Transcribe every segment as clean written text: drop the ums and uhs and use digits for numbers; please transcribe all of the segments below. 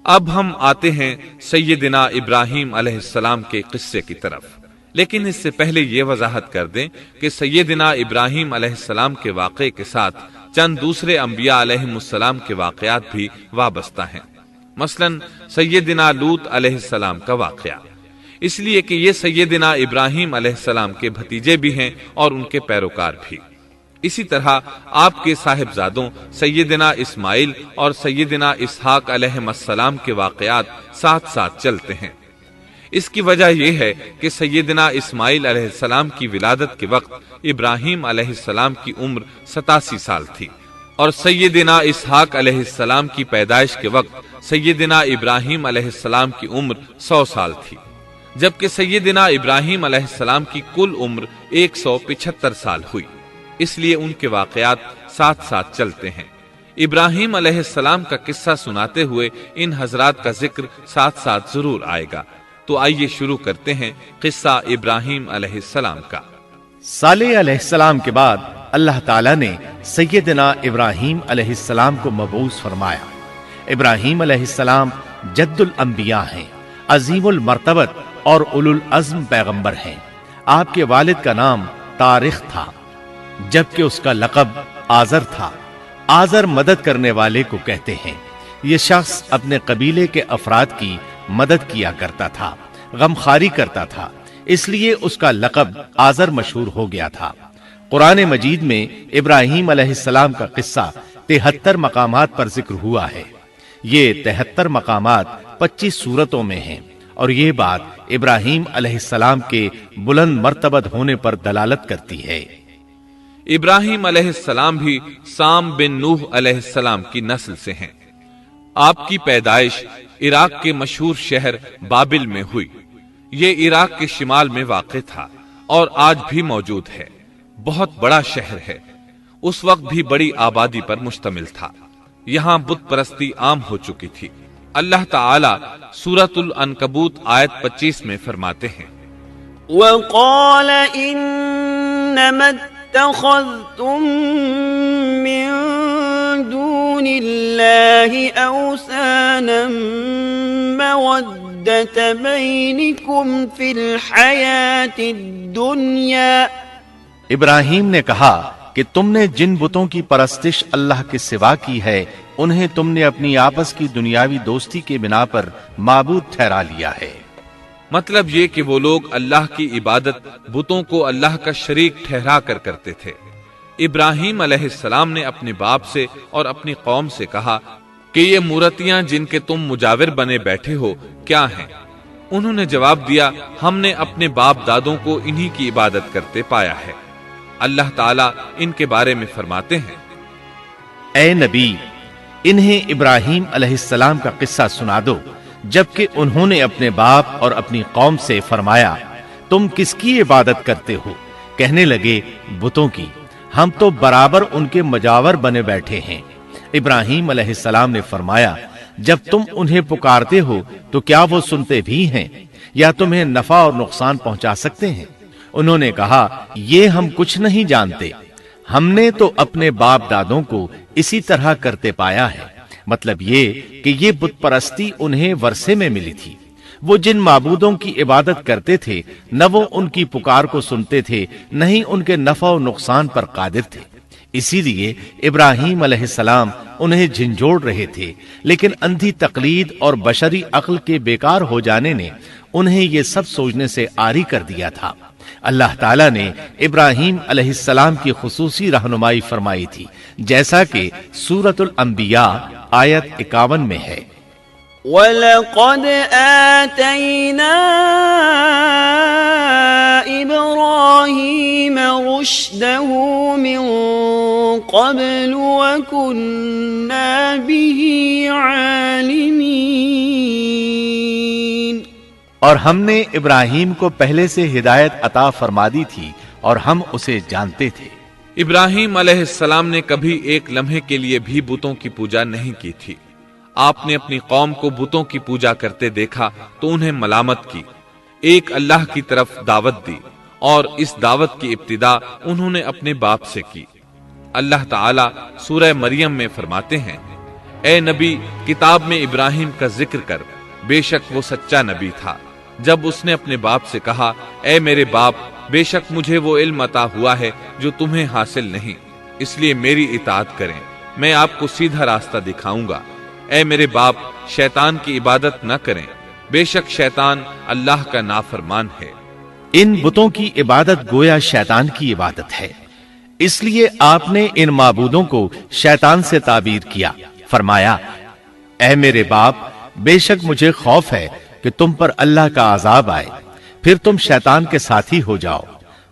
اب ہم آتے ہیں سیدنا ابراہیم علیہ السلام کے قصے کی طرف، لیکن اس سے پہلے یہ وضاحت کر دیں کہ سیدنا ابراہیم علیہ السلام کے واقعے کے ساتھ چند دوسرے انبیاء علیہ السلام کے واقعات بھی وابستہ ہیں، مثلا سیدنا لوط علیہ السلام کا واقعہ، اس لیے کہ یہ سیدنا ابراہیم علیہ السلام کے بھتیجے بھی ہیں اور ان کے پیروکار بھی۔ اسی طرح آپ کے صاحبزادوں سیدنا اسماعیل اور سیدنا اسحاق علیہ السلام کے واقعات ساتھ ساتھ چلتے ہیں۔ اس کی وجہ یہ ہے کہ سیدنا اسماعیل علیہ السلام کی ولادت کے وقت ابراہیم علیہ السلام کی عمر 87 سال تھی، اور سیدنا اسحاق علیہ السلام کی پیدائش کے وقت سیدنا ابراہیم علیہ السلام کی عمر 100 سال تھی، جبکہ سیدنا ابراہیم علیہ السلام کی کل عمر 175 سال ہوئی، اس لیے ان کے واقعات ساتھ ساتھ چلتے ہیں۔ ابراہیم علیہ السلام کا قصہ سناتے ہوئے ان حضرات کا ذکر ساتھ ساتھ ضرور آئے گا، تو آئیے شروع کرتے ہیں قصہ ابراہیم علیہ السلام کا۔ صالح علیہ السلام کے بعد اللہ تعالیٰ نے سیدنا ابراہیم علیہ السلام کو مبعوث فرمایا۔ ابراہیم علیہ السلام جد الانبیاء ہیں، عظیم المرتبت اور اولو العزم پیغمبر ہیں۔ آپ کے والد کا نام طارق تھا، جبکہ اس کا لقب آزر تھا۔ آزر مدد کرنے والے کو کہتے ہیں۔ یہ شخص اپنے قبیلے کے افراد کی مدد کیا کرتا تھا، غمخواری کرتا تھا، اس لیے اس کا لقب آزر مشہور ہو گیا تھا۔ قرآن مجید میں ابراہیم علیہ السلام کا قصہ 73 مقامات پر ذکر ہوا ہے۔ یہ 73 مقامات 25 سورتوں میں ہیں، اور یہ بات ابراہیم علیہ السلام کے بلند مرتبت ہونے پر دلالت کرتی ہے۔ ابراہیم علیہ السلام بھی سام بن نوح علیہ السلام کی نسل سے ہیں۔ آپ کی پیدائش عراق کے مشہور شہر بابل میں ہوئی۔ یہ عراق کے شمال میں واقع تھا اور آج بھی موجود ہے۔ بہت بڑا شہر ہے، اس وقت بھی بڑی آبادی پر مشتمل تھا۔ یہاں بت پرستی عام ہو چکی تھی۔ اللہ تعالی سورۃ العنکبوت آیت 25 میں فرماتے ہیں، وَقَالَ إِنَّمَا اتخذتم من دون الله أوثانا مودة بينكم في الحياة الدنيا۔ ابراہیم نے کہا کہ تم نے جن بتوں کی پرستش اللہ کے سوا کی ہے، انہیں تم نے اپنی آپس کی دنیاوی دوستی کے بنا پر معبود ٹھہرا لیا ہے۔ مطلب یہ کہ وہ لوگ اللہ کی عبادت بتوں کو اللہ کا شریک ٹھہرا کر کرتے تھے۔ ابراہیم علیہ السلام نے اپنے باپ سے اور اپنی قوم سے کہا کہ یہ مورتیاں جن کے تم مجاور بنے بیٹھے ہو کیا ہیں؟ انہوں نے جواب دیا، ہم نے اپنے باپ دادوں کو انہی کی عبادت کرتے پایا ہے۔ اللہ تعالیٰ ان کے بارے میں فرماتے ہیں، اے نبی، انہیں ابراہیم علیہ السلام کا قصہ سنا دو، جبکہ انہوں نے اپنے باپ اور اپنی قوم سے فرمایا، تم کس کی عبادت کرتے ہو؟ کہنے لگے، بتوں کی، ہم تو برابر ان کے مجاور بنے بیٹھے ہیں۔ ابراہیم علیہ السلام نے فرمایا، جب تم انہیں پکارتے ہو تو کیا وہ سنتے بھی ہیں یا تمہیں نفع اور نقصان پہنچا سکتے ہیں؟ انہوں نے کہا، یہ ہم کچھ نہیں جانتے، ہم نے تو اپنے باپ دادوں کو اسی طرح کرتے پایا ہے۔ مطلب یہ کہ یہ بت پرستی انہیں ورثے میں ملی تھی۔ وہ جن معبودوں کی عبادت کرتے تھے، نہ وہ ان کی پکار کو سنتے تھے، نہ ہی ان کے نفع و نقصان پر قادر تھے۔ اسی لیے ابراہیم علیہ السلام انہیں جھنجھوڑ رہے تھے، لیکن اندھی تقلید اور بشری عقل کے بیکار ہو جانے نے انہیں یہ سب سوچنے سے عاری کر دیا تھا۔ اللہ تعالیٰ نے ابراہیم علیہ السلام کی خصوصی رہنمائی فرمائی تھی، جیسا کہ سورۃ الانبیاء آیت 51 میں ہے، وَلَقَدْ آتَيْنَا إِبْرَاهِيمَ رُشْدَهُ مِن قَبْلُ وَكُنَّا بِهِ عَالِمِينَ۔ اور ہم نے ابراہیم کو پہلے سے ہدایت عطا فرما دی تھی اور ہم اسے جانتے تھے۔ ابراہیم علیہ السلام نے کبھی ایک لمحے کے لیے بھی بتوں کی پوجا نہیں کی تھی۔ آپ نے اپنی قوم کو بتوں کی پوجا کرتے دیکھا تو انہیں ملامت کی، ایک اللہ کی طرف دعوت دی، اور اس دعوت کی ابتدا انہوں نے اپنے باپ سے کی۔ اللہ تعالیٰ سورہ مریم میں فرماتے ہیں، اے نبی کتاب میں ابراہیم کا ذکر کر، بے شک وہ سچا نبی تھا جب اس نے اپنے باپ سے کہا اے میرے باپ بے شک مجھے وہ علم عطا ہوا ہے جو تمہیں حاصل نہیں، اس لیے میری اطاعت کریں، میں آپ کو سیدھا راستہ دکھاؤں گا۔ اے میرے باپ شیطان کی عبادت نہ کریں، بے شک شیطان اللہ کا نافرمان ہے۔ ان بتوں کی عبادت گویا شیطان کی عبادت ہے، اس لیے آپ نے ان معبودوں کو شیطان سے تعبیر کیا۔ فرمایا اے میرے باپ بے شک مجھے خوف ہے کہ تم پر اللہ کا عذاب آئے، پھر تم شیطان کے ساتھی ہو جاؤ۔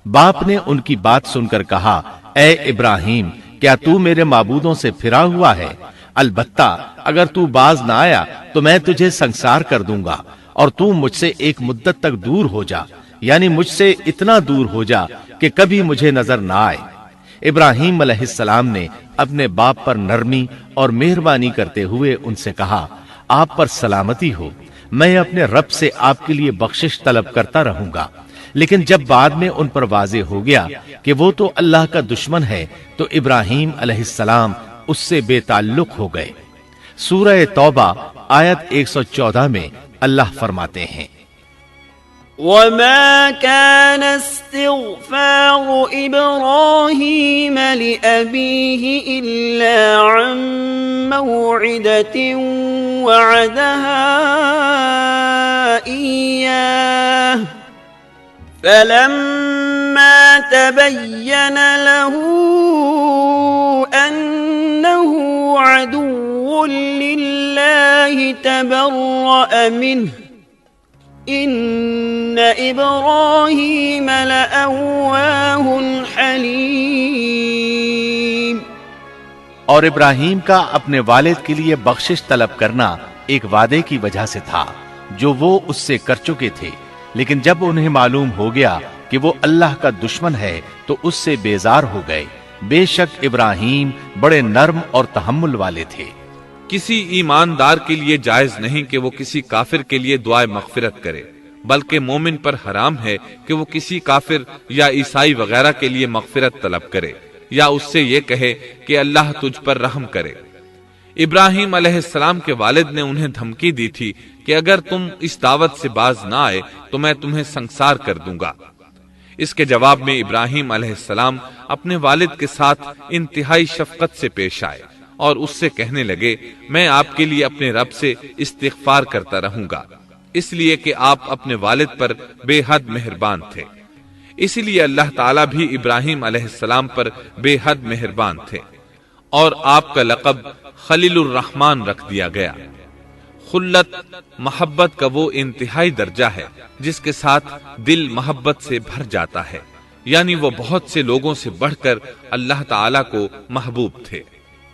باپ نے ان کی بات سن کر کہا اے ابراہیم کیا تو میرے معبودوں سے پھرا ہوا ہے؟ البتہ اگر تو باز نہ آیا تو میں تجھے سنسار کر دوں گا، اور تو مجھ سے ایک مدت تک دور ہو جا، یعنی مجھ سے اتنا دور ہو جا کہ کبھی مجھے نظر نہ آئے۔ ابراہیم علیہ السلام نے اپنے باپ پر نرمی اور مہربانی کرتے ہوئے ان سے کہا آپ پر سلامتی ہو، میں اپنے رب سے آپ کے لیے بخشش طلب کرتا رہوں گا۔ لیکن جب بعد میں ان پر واضح ہو گیا کہ وہ تو اللہ کا دشمن ہے تو ابراہیم علیہ السلام اس سے بے تعلق ہو گئے۔ سورہ توبہ آیت 114 میں اللہ فرماتے ہیں وما كان استغفار إبراهيم لأبيه إلا عن موعدة وعدها إياه فلما تبين له أنه عدو لله تبرأ منه ان ابراہیم لأواہ حلیم۔ اور ابراہیم کا اپنے والد کے لیے بخشش طلب کرنا ایک وعدے کی وجہ سے تھا جو وہ اس سے کر چکے تھے، لیکن جب انہیں معلوم ہو گیا کہ وہ اللہ کا دشمن ہے تو اس سے بیزار ہو گئے۔ بے شک ابراہیم بڑے نرم اور تحمل والے تھے۔ کسی ایماندار کے لیے جائز نہیں کہ وہ کسی کافر کے لیے دعائے مغفرت کرے، بلکہ مومن پر حرام ہے کہ وہ کسی کافر یا عیسائی وغیرہ کے لیے مغفرت طلب کرے یا اس سے یہ کہے کہ اللہ تجھ پر رحم کرے۔ ابراہیم علیہ السلام کے والد نے انہیں دھمکی دی تھی کہ اگر تم اس دعوت سے باز نہ آئے تو میں تمہیں سنسار کر دوں گا۔ اس کے جواب میں ابراہیم علیہ السلام اپنے والد کے ساتھ انتہائی شفقت سے پیش آئے اور اس سے کہنے لگے میں آپ کے لیے اپنے رب سے استغفار کرتا رہوں گا، اس لیے کہ آپ اپنے والد پر بے حد مہربان تھے۔ اسی لیے اللہ تعالیٰ بھی ابراہیم علیہ السلام پر بے حد مہربان تھے، اور آپ کا لقب خلیل الرحمن رکھ دیا گیا۔ خلت محبت کا وہ انتہائی درجہ ہے جس کے ساتھ دل محبت سے بھر جاتا ہے، یعنی وہ بہت سے لوگوں سے بڑھ کر اللہ تعالیٰ کو محبوب تھے۔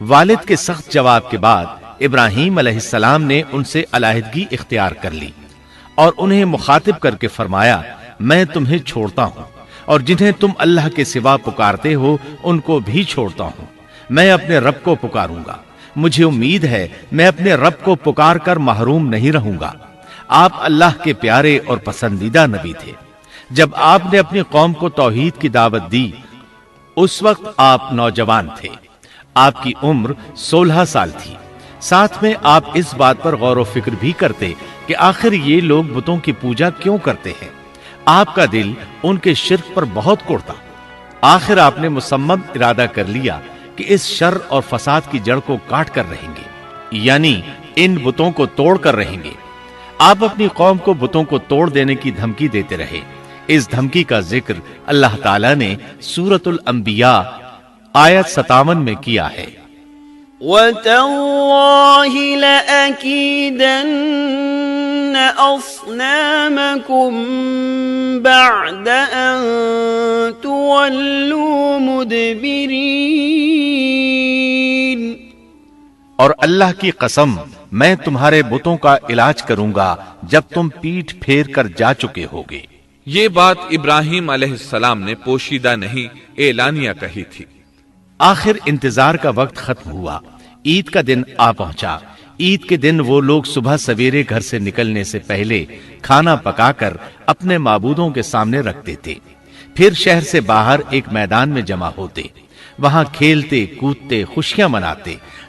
والد کے سخت جواب کے بعد ابراہیم علیہ السلام نے ان سے علیحدگی اختیار کر لی اور انہیں مخاطب کر کے فرمایا میں تمہیں چھوڑتا ہوں اور جنہیں تم اللہ کے سوا پکارتے ہو ان کو بھی چھوڑتا ہوں، میں اپنے رب کو پکاروں گا، مجھے امید ہے میں اپنے رب کو پکار کر محروم نہیں رہوں گا۔ آپ اللہ کے پیارے اور پسندیدہ نبی تھے۔ جب آپ نے اپنی قوم کو توحید کی دعوت دی اس وقت آپ نوجوان تھے، آپ کی عمر 16 سال تھی۔ ساتھ میں آپ اس بات پر غور و فکر بھی کرتے کہ آخر یہ لوگ بتوں کی پوجا کیوں کرتے ہیں۔ آپ کا دل ان کے شرک پر بہت کوڑتا۔ آخر آپ نے مصمم ارادہ کر لیا کہ اس شر اور فساد کی جڑ کو کاٹ کر رہیں گے، یعنی ان بتوں کو توڑ کر رہیں گے۔ آپ اپنی قوم کو بتوں کو توڑ دینے کی دھمکی دیتے رہے۔ اس دھمکی کا ذکر اللہ تعالیٰ نے سورۃ الانبیاء آیت 57 میں کیا ہے۔ وَتَاللَّهِ لَأَكِيدَنَّ أَصْنَامَكُمْ بَعْدَ أَن تُوَلُّوا مُدْبِرِينَ۔ اور اللہ کی قسم میں تمہارے بتوں کا علاج کروں گا جب تم پیٹھ پھیر کر جا چکے ہوگے۔ یہ بات ابراہیم علیہ السلام نے پوشیدہ نہیں اعلانیہ کہی تھی۔ آخر انتظار کا وقت ختم ہوا، عید کا دن آ پہنچا۔ عید کے دن وہ لوگ صبح سویرے گھر سے نکلنے سے پہلے کھانا پکا کر اپنے معبودوں کے سامنے رکھتے تھے، پھر شہر سے باہر ایک میدان میں جمع ہوتے، وہاں کھیلتے کودتے خوشیاں مناتے،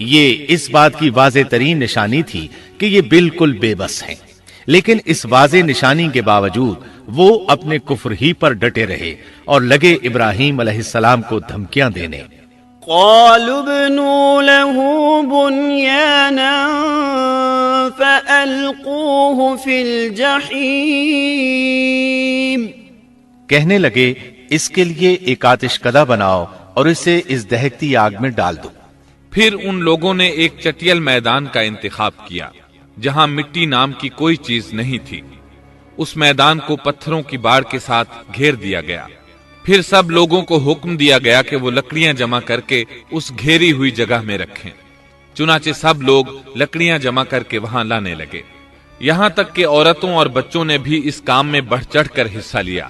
یہ اس بات کی واضح ترین نشانی تھی کہ یہ بالکل بے بس ہیں، لیکن اس واضح نشانی کے باوجود وہ اپنے کفر ہی پر ڈٹے رہے اور لگے ابراہیم علیہ السلام کو دھمکیاں دینے۔ قالوا ابنوا له بنيانا فألقوه في الجحيم، کہنے لگے اس کے لیے ایک آتش کدہ بناؤ اور اسے اس دہکتی آگ میں ڈال دو۔ پھر ان لوگوں نے ایک چٹیل میدان کا انتخاب کیا جہاں مٹی نام کی کوئی چیز نہیں تھی۔ اس میدان کو پتھروں کی باڑ کے ساتھ گھیر دیا گیا۔ پھر سب لوگوں کو حکم دیا گیا کہ وہ لکڑیاں جمع کر کے اس گھیری ہوئی جگہ میں رکھیں۔ چنانچہ سب لوگ لکڑیاں جمع کر کے وہاں لانے لگے، یہاں تک کہ عورتوں اور بچوں نے بھی اس کام میں بڑھ چڑھ کر حصہ لیا۔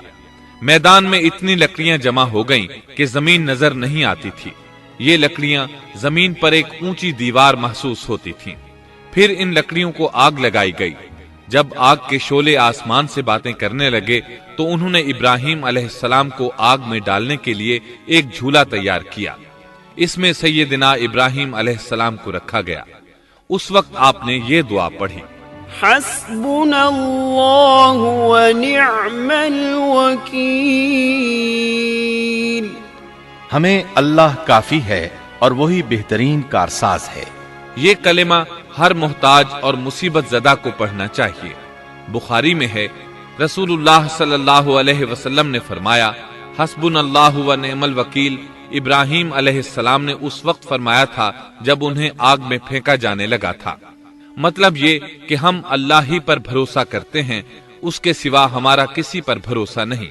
میدان میں اتنی لکڑیاں جمع ہو گئیں کہ زمین نظر نہیں آتی تھی۔ یہ لکڑیاں زمین پر ایک اونچی دیوار محسوس ہوتی تھیں۔ پھر ان لکڑیوں کو آگ لگائی گئی۔ جب آگ کے شعلے آسمان سے باتیں کرنے لگے تو انہوں نے ابراہیم علیہ السلام کو آگ میں ڈالنے کے لیے ایک جھولا تیار کیا۔ اس میں سیدنا ابراہیم علیہ السلام کو رکھا گیا۔ اس وقت آپ نے یہ دعا پڑھی، حسبنا اللہ ونعم الوکیل، ہمیں اللہ کافی ہے اور وہی بہترین کارساز ہے۔ یہ کلمہ ہر محتاج اور مصیبت زدہ کو پڑھنا چاہیے۔ بخاری میں ہے، رسول اللہ صلی اللہ علیہ وسلم نے فرمایا، حسبنا اللہ و نعم الوکیل ابراہیم علیہ السلام نے اس وقت فرمایا تھا جب انہیں آگ میں پھینکا جانے لگا تھا۔ مطلب یہ کہ ہم اللہ ہی پر بھروسہ کرتے ہیں، اس کے سوا ہمارا کسی پر بھروسہ نہیں۔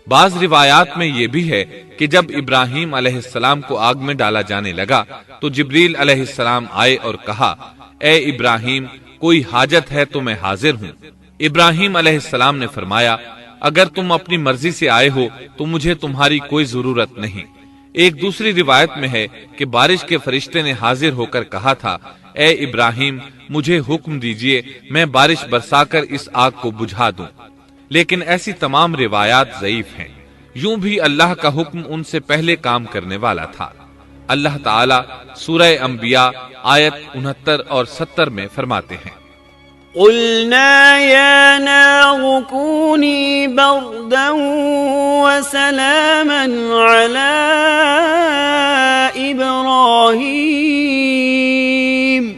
بعض روایات میں یہ بھی ہے کہ جب ابراہیم علیہ السلام کو آگ میں ڈالا جانے لگا تو جبریل علیہ السلام آئے اور کہا، اے ابراہیم، کوئی حاجت ہے تو میں حاضر ہوں۔ ابراہیم علیہ السلام نے فرمایا، اگر تم اپنی مرضی سے آئے ہو تو مجھے تمہاری کوئی ضرورت نہیں۔ ایک دوسری روایت میں ہے کہ بارش کے فرشتے نے حاضر ہو کر کہا تھا، اے ابراہیم، مجھے حکم دیجئے میں بارش برسا کر اس آگ کو بجھا دوں۔ لیکن ایسی تمام روایات ضعیف ہیں۔ یوں بھی اللہ کا حکم ان سے پہلے کام کرنے والا تھا۔ اللہ تعالیٰ سورہ انبیاء آیت 69 اور 70 میں فرماتے ہیں، قلنا یا نار کونی بردا وسلاما علی ابراہیم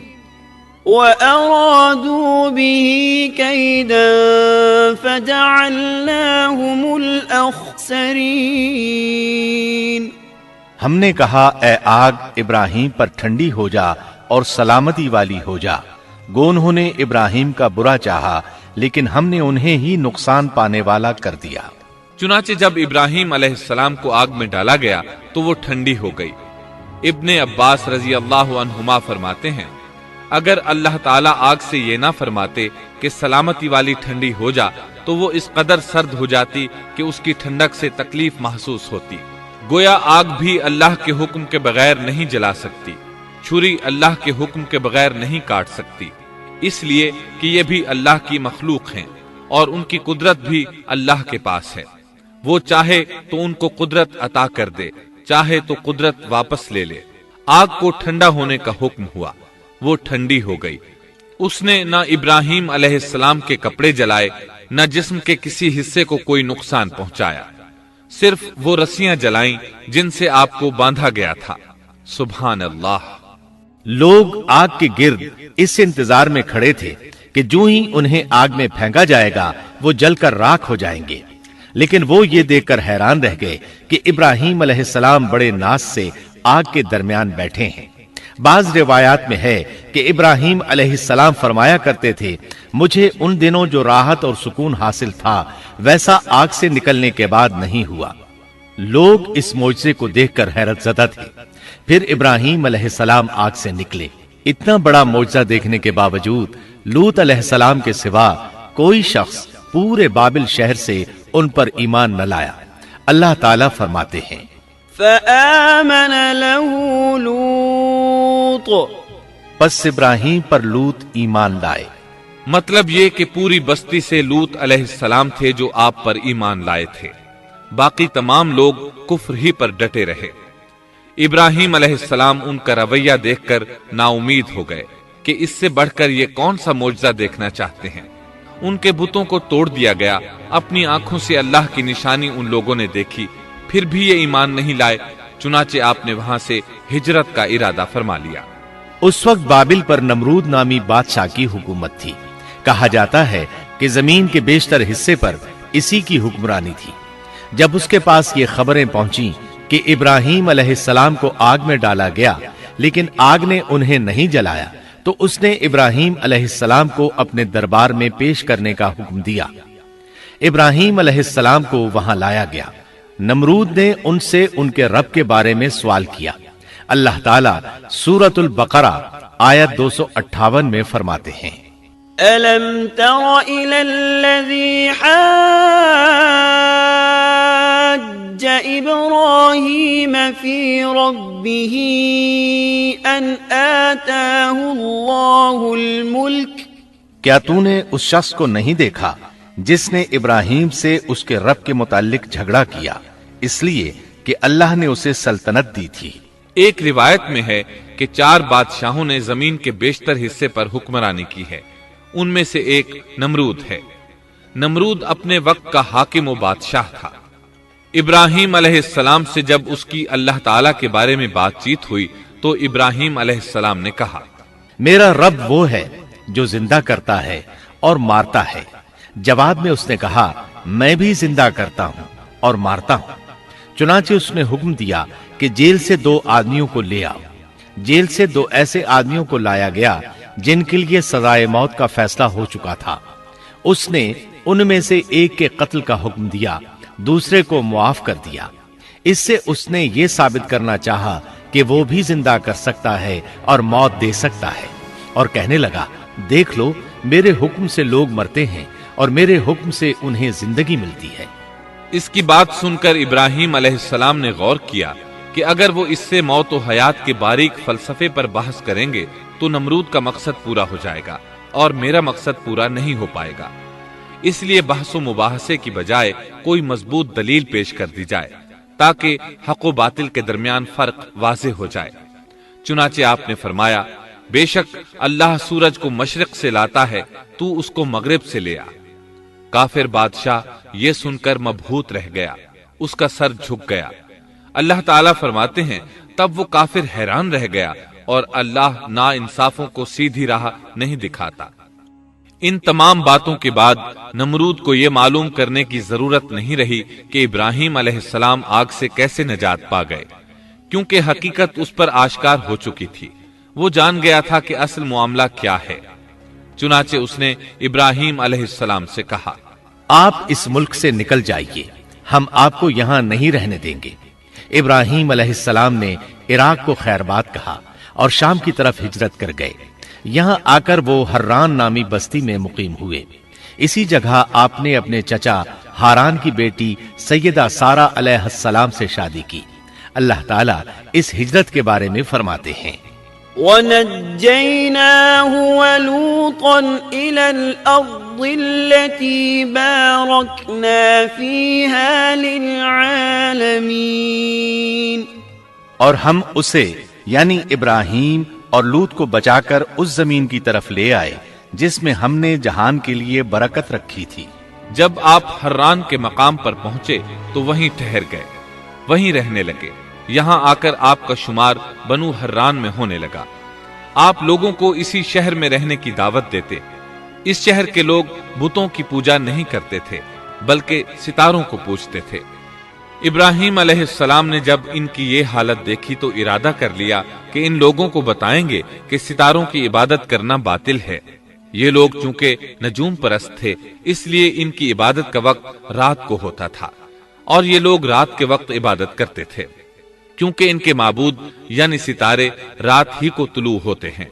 وَأَرَادُوا بِهِ كَيْدًا فَجَعَلْنَاهُمُ الْأَخْسَرِينَ۔ ہم نے کہا، اے آگ ابراہیم پر ٹھنڈی ہو جا اور سلامتی والی ہو جا۔ گو انہوں نے ابراہیم کا برا چاہا لیکن ہم نے انہیں ہی نقصان پانے والا کر دیا۔ چنانچہ جب ابراہیم علیہ السلام کو آگ میں ڈالا گیا تو وہ ٹھنڈی ہو گئی۔ ابن عباس رضی اللہ عنہما فرماتے ہیں، اگر اللہ تعالیٰ آگ سے یہ نہ فرماتے کہ سلامتی والی ٹھنڈی ہو جا تو وہ اس قدر سرد ہو جاتی کہ اس کی ٹھنڈک سے تکلیف محسوس ہوتی۔ گویا آگ بھی اللہ کے حکم کے بغیر نہیں جلا سکتی، چھری اللہ کے حکم کے بغیر نہیں کاٹ سکتی، اس لیے کہ یہ بھی اللہ کی مخلوق ہیں اور ان کی قدرت بھی اللہ کے پاس ہے۔ وہ چاہے تو ان کو قدرت عطا کر دے، چاہے تو قدرت واپس لے لے۔ آگ کو ٹھنڈا ہونے کا حکم ہوا، وہ ٹھنڈی ہو گئی۔ اس نے نہ ابراہیم علیہ السلام کے کپڑے جلائے، نہ جسم کے کسی حصے کو کوئی نقصان پہنچایا، صرف وہ رسیاں جلائیں جن سے آپ کو باندھا گیا تھا۔ سبحان اللہ۔ لوگ آگ کے گرد اس انتظار میں کھڑے تھے کہ جو ہی انہیں آگ میں پھینکا جائے گا وہ جل کر راکھ ہو جائیں گے، لیکن وہ یہ دیکھ کر حیران رہ گئے کہ ابراہیم علیہ السلام بڑے ناز سے آگ کے درمیان بیٹھے ہیں۔ بعض روایات میں ہے کہ ابراہیم علیہ السلام فرمایا کرتے تھے، مجھے ان دنوں جو راحت اور سکون حاصل تھا ویسا آگ سے نکلنے کے بعد نہیں ہوا۔ لوگ اس معجزے کو دیکھ کر حیرت زدہ تھے۔ پھر ابراہیم علیہ السلام آگ سے نکلے۔ اتنا بڑا معجزہ دیکھنے کے باوجود لوط علیہ السلام کے سوا کوئی شخص پورے بابل شہر سے ان پر ایمان نہ لایا۔ اللہ تعالیٰ فرماتے ہیں، فآمن له لوط، پس ابراہیم پر لوط ایمان لائے۔ مطلب یہ کہ پوری بستی سے لوط علیہ السلام تھے جو آپ پر ایمان لائے تھے، باقی تمام لوگ کفر ہی پر ڈٹے رہے۔ ابراہیم علیہ السلام ان کا رویہ دیکھ کر نا امید ہو گئے کہ اس سے بڑھ کر یہ کون سا معجزہ دیکھنا چاہتے ہیں۔ ان کے بتوں کو توڑ دیا گیا، اپنی آنکھوں سے اللہ کی نشانی ان لوگوں نے دیکھی، پھر بھی یہ ایمان نہیں لائے، چنانچہ آپ نے وہاں سے ہجرت کا ارادہ فرما لیا۔ اس وقت بابل پر نمرود نامی بادشاہ کی حکومت تھی۔ کہا جاتا ہے کہ زمین کے بیشتر حصے پر اسی کی حکمرانی تھی۔ جب اس کے پاس یہ خبریں پہنچیں کہ ابراہیم علیہ السلام کو آگ میں ڈالا گیا لیکن آگ نے انہیں نہیں جلایا، تو اس نے ابراہیم علیہ السلام کو اپنے دربار میں پیش کرنے کا حکم دیا۔ ابراہیم علیہ السلام کو وہاں لایا گیا۔ نمرود نے ان سے ان کے رب کے بارے میں سوال کیا۔ اللہ تعالیٰ سورۃ البقرہ آیت 258 میں فرماتے ہیں، أَلَمْ تَرَ إِلَى الَّذِي حَاجَّ إِبْرَاهِيمَ فِي رَبِّهِ أَنْ آتَاهُ اللَّهُ الْمُلْكَ۔ کیا تو نے اس شخص کو نہیں دیکھا جس نے ابراہیم سے اس کے رب کے متعلق جھگڑا کیا اس لیے کہ اللہ نے اسے سلطنت دی تھی؟ ایک روایت میں ہے کہ 4 بادشاہوں نے زمین کے بیشتر حصے پر حکمرانی کی ہے، ان میں سے ایک نمرود ہے۔ نمرود اپنے وقت کا حاکم و بادشاہ تھا۔ ابراہیم علیہ السلام سے جب اس کی اللہ تعالیٰ کے بارے میں بات چیت ہوئی تو ابراہیم علیہ السلام نے کہا، میرا رب وہ ہے جو زندہ کرتا ہے اور مارتا ہے۔ جواب میں اس نے کہا، میں بھی زندہ کرتا ہوں اور مارتا ہوں۔ چنانچہ اس نے حکم دیا کہ جیل سے 2 آدمیوں کو لے آؤ۔ جیل سے 2 ایسے آدمیوں کو لایا گیا جن کے لیے سزائے موت کا فیصلہ ہو چکا تھا۔ اس نے ان میں سے ایک کے قتل کا حکم دیا، دوسرے کو معاف کر دیا۔ اس سے اس نے یہ ثابت کرنا چاہا کہ وہ بھی زندہ کر سکتا ہے اور موت دے سکتا ہے، اور کہنے لگا، دیکھ لو میرے حکم سے لوگ مرتے ہیں اور میرے حکم سے انہیں زندگی ملتی ہے۔ اس کی بات سن کر ابراہیم علیہ السلام نے غور کیا کہ اگر وہ اس سے موت و حیات کے باریک فلسفے پر بحث کریں گے تو نمرود کا مقصد پورا ہو جائے گا اور میرا مقصد پورا نہیں ہو پائے گا۔ اس لیے بحث و مباحثے کی بجائے کوئی مضبوط دلیل پیش کر دی جائے تاکہ حق و باطل کے درمیان فرق واضح ہو جائے۔ چنانچہ آپ نے فرمایا، بے شک اللہ سورج کو مشرق سے لاتا ہے، تو اس کو مغرب سے لے آ۔ کافر بادشاہ یہ سن کر مبہوت رہ گیا، اس کا سر جھک گیا۔ اللہ تعالیٰ فرماتے ہیں، تب وہ کافر حیران رہ گیا اور اللہ نا انصافوں کو سیدھی راہ نہیں دکھاتا۔ ان تمام باتوں کے بعد نمرود کو یہ معلوم کرنے کی ضرورت نہیں رہی کہ ابراہیم علیہ السلام آگ سے کیسے نجات پا گئے، کیونکہ حقیقت اس پر آشکار ہو چکی تھی۔ وہ جان گیا تھا کہ اصل معاملہ کیا ہے۔ چنانچہ اس نے ابراہیم علیہ السلام سے کہا، آپ اس ملک سے نکل جائیے، ہم آپ کو یہاں نہیں رہنے دیں گے۔ ابراہیم علیہ السلام نے عراق کو خیر بات کہا اور شام کی طرف ہجرت کر گئے۔ یہاں آ کر وہ حران نامی بستی میں مقیم ہوئے۔ اسی جگہ آپ نے اپنے چچا ہاران کی بیٹی سیدہ سارہ علیہ السلام سے شادی کی۔ اللہ تعالیٰ اس ہجرت کے بارے میں فرماتے ہیں، وَنَجَّيْنَاهُ وَلُوطًا إِلَى الْأَرْضِ الَّتِي بَارَكْنَا فِيهَا لِلْعَالَمِينَ۔ اور ہم اسے یعنی ابراہیم اور لوط کو بچا کر اس زمین کی طرف لے آئے جس میں ہم نے جہان کے لیے برکت رکھی تھی۔ جب آپ حران کے مقام پر پہنچے تو وہیں ٹھہر گئے، وہیں رہنے لگے۔ یہاں آ کر آپ کا شمار بنو حران میں ہونے لگا۔ آپ لوگوں کو اسی شہر میں رہنے کی دعوت دیتے۔ اس شہر کے لوگ بتوں کی پوجا نہیں کرتے تھے بلکہ ستاروں کو پوجتے تھے۔ ابراہیم علیہ السلام نے جب ان کی یہ حالت دیکھی تو ارادہ کر لیا کہ ان لوگوں کو بتائیں گے کہ ستاروں کی عبادت کرنا باطل ہے۔ یہ لوگ چونکہ نجوم پرست تھے اس لیے ان کی عبادت کا وقت رات کو ہوتا تھا، اور یہ لوگ رات کے وقت عبادت کرتے تھے کیونکہ ان کے معبود یعنی ستارے رات ہی کو طلوع ہوتے ہیں۔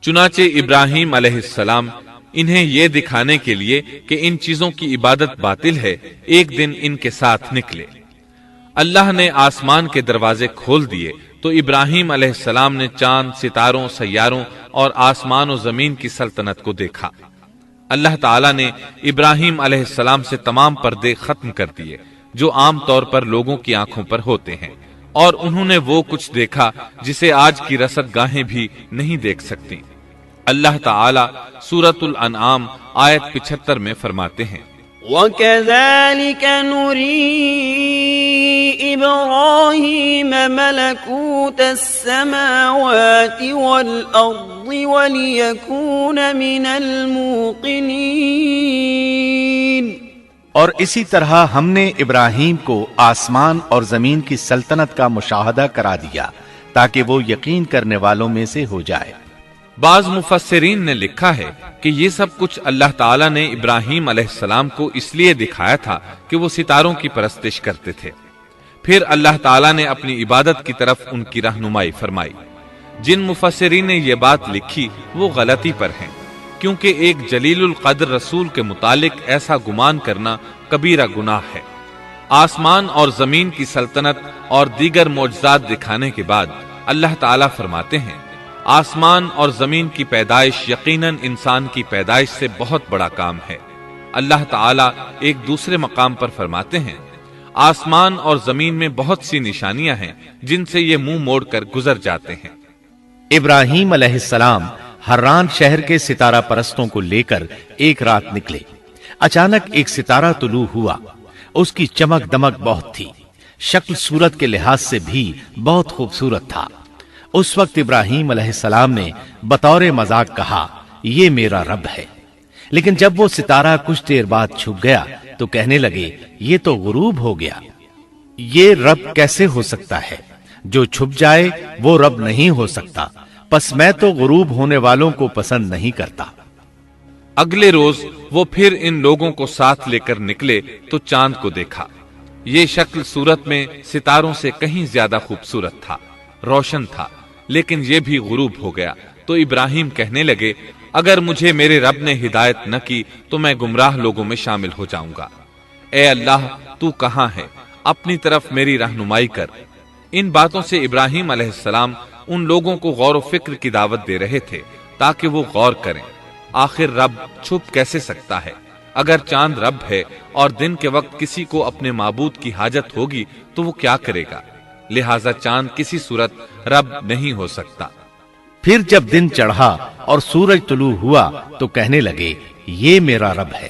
چنانچہ ابراہیم علیہ السلام انہیں یہ دکھانے کے لیے کہ ان چیزوں کی عبادت باطل ہے ایک دن ان کے ساتھ نکلے۔ اللہ نے آسمان کے دروازے کھول دیے تو ابراہیم علیہ السلام نے چاند، ستاروں، سیاروں اور آسمان و زمین کی سلطنت کو دیکھا۔ اللہ تعالیٰ نے ابراہیم علیہ السلام سے تمام پردے ختم کر دیے جو عام طور پر لوگوں کی آنکھوں پر ہوتے ہیں، اور انہوں نے وہ کچھ دیکھا جسے آج کی رصد گاہیں بھی نہیں دیکھ سکتی۔ اللہ تعالی سورۃ الانعام آیت 75 میں فرماتے ہیں، وَكَذَلِكَ نُرِي إِبْرَاهِيمَ مَلَكُوتَ السَّمَاوَاتِ وَالْأَرْضِ وَلِيَكُونَ مِنَ الْمُوقِنِينَ۔ اور اسی طرح ہم نے ابراہیم کو آسمان اور زمین کی سلطنت کا مشاہدہ کرا دیا تاکہ وہ یقین کرنے والوں میں سے ہو جائے۔ بعض مفسرین نے لکھا ہے کہ یہ سب کچھ اللہ تعالیٰ نے ابراہیم علیہ السلام کو اس لیے دکھایا تھا کہ وہ ستاروں کی پرستش کرتے تھے، پھر اللہ تعالیٰ نے اپنی عبادت کی طرف ان کی رہنمائی فرمائی۔ جن مفسرین نے یہ بات لکھی وہ غلطی پر ہیں، کیونکہ ایک جلیل القدر رسول کے متعلق ایسا گمان کرنا کبیرہ گناہ ہے۔ آسمان اور زمین کی سلطنت اور دیگر معجزات دکھانے کے بعد اللہ تعالیٰ فرماتے ہیں، آسمان اور زمین کی پیدائش یقیناً انسان کی پیدائش سے بہت بڑا کام ہے۔ اللہ تعالیٰ ایک دوسرے مقام پر فرماتے ہیں، آسمان اور زمین میں بہت سی نشانیاں ہیں جن سے یہ منہ موڑ کر گزر جاتے ہیں۔ ابراہیم علیہ السلام حران شہر کے ستارہ پرستوں کو لے کر ایک رات نکلے۔ اچانک ایک ستارہ طلوع ہوا، اس کی چمک دمک بہت تھی، شکل صورت کے لحاظ سے بھی بہت خوبصورت تھا۔ اس وقت ابراہیم علیہ السلام نے بطور مذاق کہا، یہ میرا رب ہے۔ لیکن جب وہ ستارہ کچھ دیر بعد چھپ گیا تو کہنے لگے، یہ تو غروب ہو گیا، یہ رب کیسے ہو سکتا ہے؟ جو چھپ جائے وہ رب نہیں ہو سکتا، پس میں تو غروب ہونے والوں کو پسند نہیں کرتا۔ اگلے روز وہ پھر ان لوگوں کو ساتھ لے کر نکلے تو چاند کو دیکھا۔ یہ شکل صورت میں ستاروں سے کہیں زیادہ خوبصورت تھا، روشن تھا، لیکن یہ بھی غروب ہو گیا تو ابراہیم کہنے لگے، اگر مجھے میرے رب نے ہدایت نہ کی تو میں گمراہ لوگوں میں شامل ہو جاؤں گا۔ اے اللہ، تو کہاں ہے؟ اپنی طرف میری رہنمائی کر۔ ان باتوں سے ابراہیم علیہ السلام ان لوگوں کو غور و فکر کی دعوت دے رہے تھے تاکہ وہ غور کریں، آخر رب چھپ کیسے سکتا ہے؟ اگر چاند رب ہے اور دن کے وقت کسی کو اپنے معبود کی حاجت ہوگی تو وہ کیا کرے گا؟ لہذا چاند کسی صورت رب نہیں ہو سکتا۔ پھر جب دن چڑھا اور سورج طلوع ہوا تو کہنے لگے، یہ میرا رب ہے،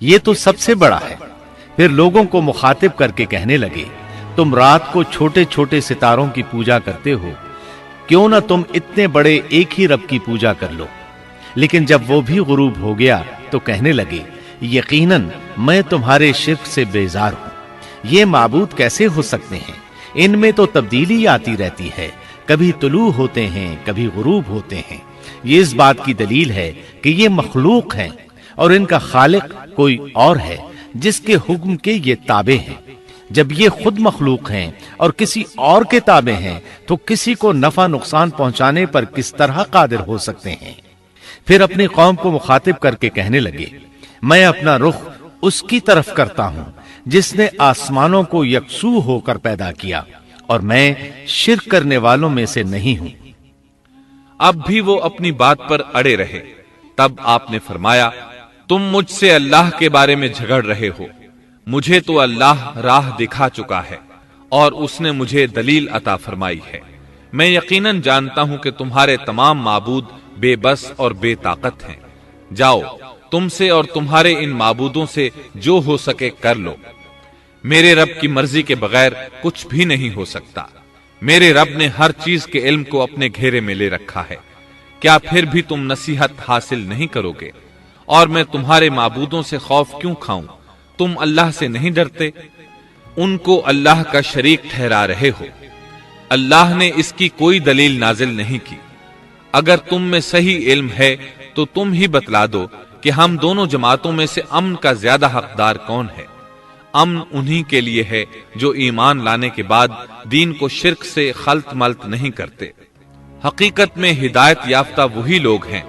یہ تو سب سے بڑا ہے۔ پھر لوگوں کو مخاطب کر کے کہنے لگے، تم رات کو چھوٹے چھوٹے ستاروں کی پوجا کرتے ہو، کیوں نہ تم اتنے بڑے ایک ہی رب کی پوجا کر لو۔ لیکن جب وہ بھی غروب ہو گیا تو کہنے لگے، یقیناً میں تمہارے شرک سے بیزار ہوں، یہ معبود کیسے ہو سکتے ہیں؟ ان میں تو تبدیلی آتی رہتی ہے، کبھی طلوع ہوتے ہیں کبھی غروب ہوتے ہیں۔ یہ اس بات کی دلیل ہے کہ یہ مخلوق ہیں اور ان کا خالق کوئی اور ہے جس کے حکم کے یہ تابع ہیں۔ جب یہ خود مخلوق ہیں اور کسی اور کے تابع ہیں تو کسی کو نفع نقصان پہنچانے پر کس طرح قادر ہو سکتے ہیں؟ پھر اپنی قوم کو مخاطب کر کے کہنے لگے، میں اپنا رخ اس کی طرف کرتا ہوں جس نے آسمانوں کو یکسو ہو کر پیدا کیا، اور میں شرک کرنے والوں میں سے نہیں ہوں۔ اب بھی وہ اپنی بات پر اڑے رہے۔ تب آپ نے فرمایا، تم مجھ سے اللہ کے بارے میں جھگڑ رہے ہو، مجھے تو اللہ راہ دکھا چکا ہے اور اس نے مجھے دلیل عطا فرمائی ہے۔ میں یقیناً جانتا ہوں کہ تمہارے تمام معبود بے بس اور بے طاقت ہیں۔ جاؤ، تم سے اور تمہارے ان معبودوں سے جو ہو سکے کر لو، میرے رب کی مرضی کے بغیر کچھ بھی نہیں ہو سکتا۔ میرے رب نے ہر چیز کے علم کو اپنے گھیرے میں لے رکھا ہے، کیا پھر بھی تم نصیحت حاصل نہیں کرو گے؟ اور میں تمہارے معبودوں سے خوف کیوں کھاؤں؟ تم اللہ سے نہیں ڈرتے؟ ان کو اللہ کا شریک ٹھہرا رہے ہو، اللہ نے اس کی کوئی دلیل نازل نہیں کی۔ اگر تم میں صحیح علم ہے تو تم ہی بتلا دو کہ ہم دونوں جماعتوں میں سے امن کا زیادہ حقدار کون ہے؟ امن انہی کے لیے ہے جو ایمان لانے کے بعد دین کو شرک سے خلط ملط نہیں کرتے۔ حقیقت میں ہدایت یافتہ وہی لوگ ہیں۔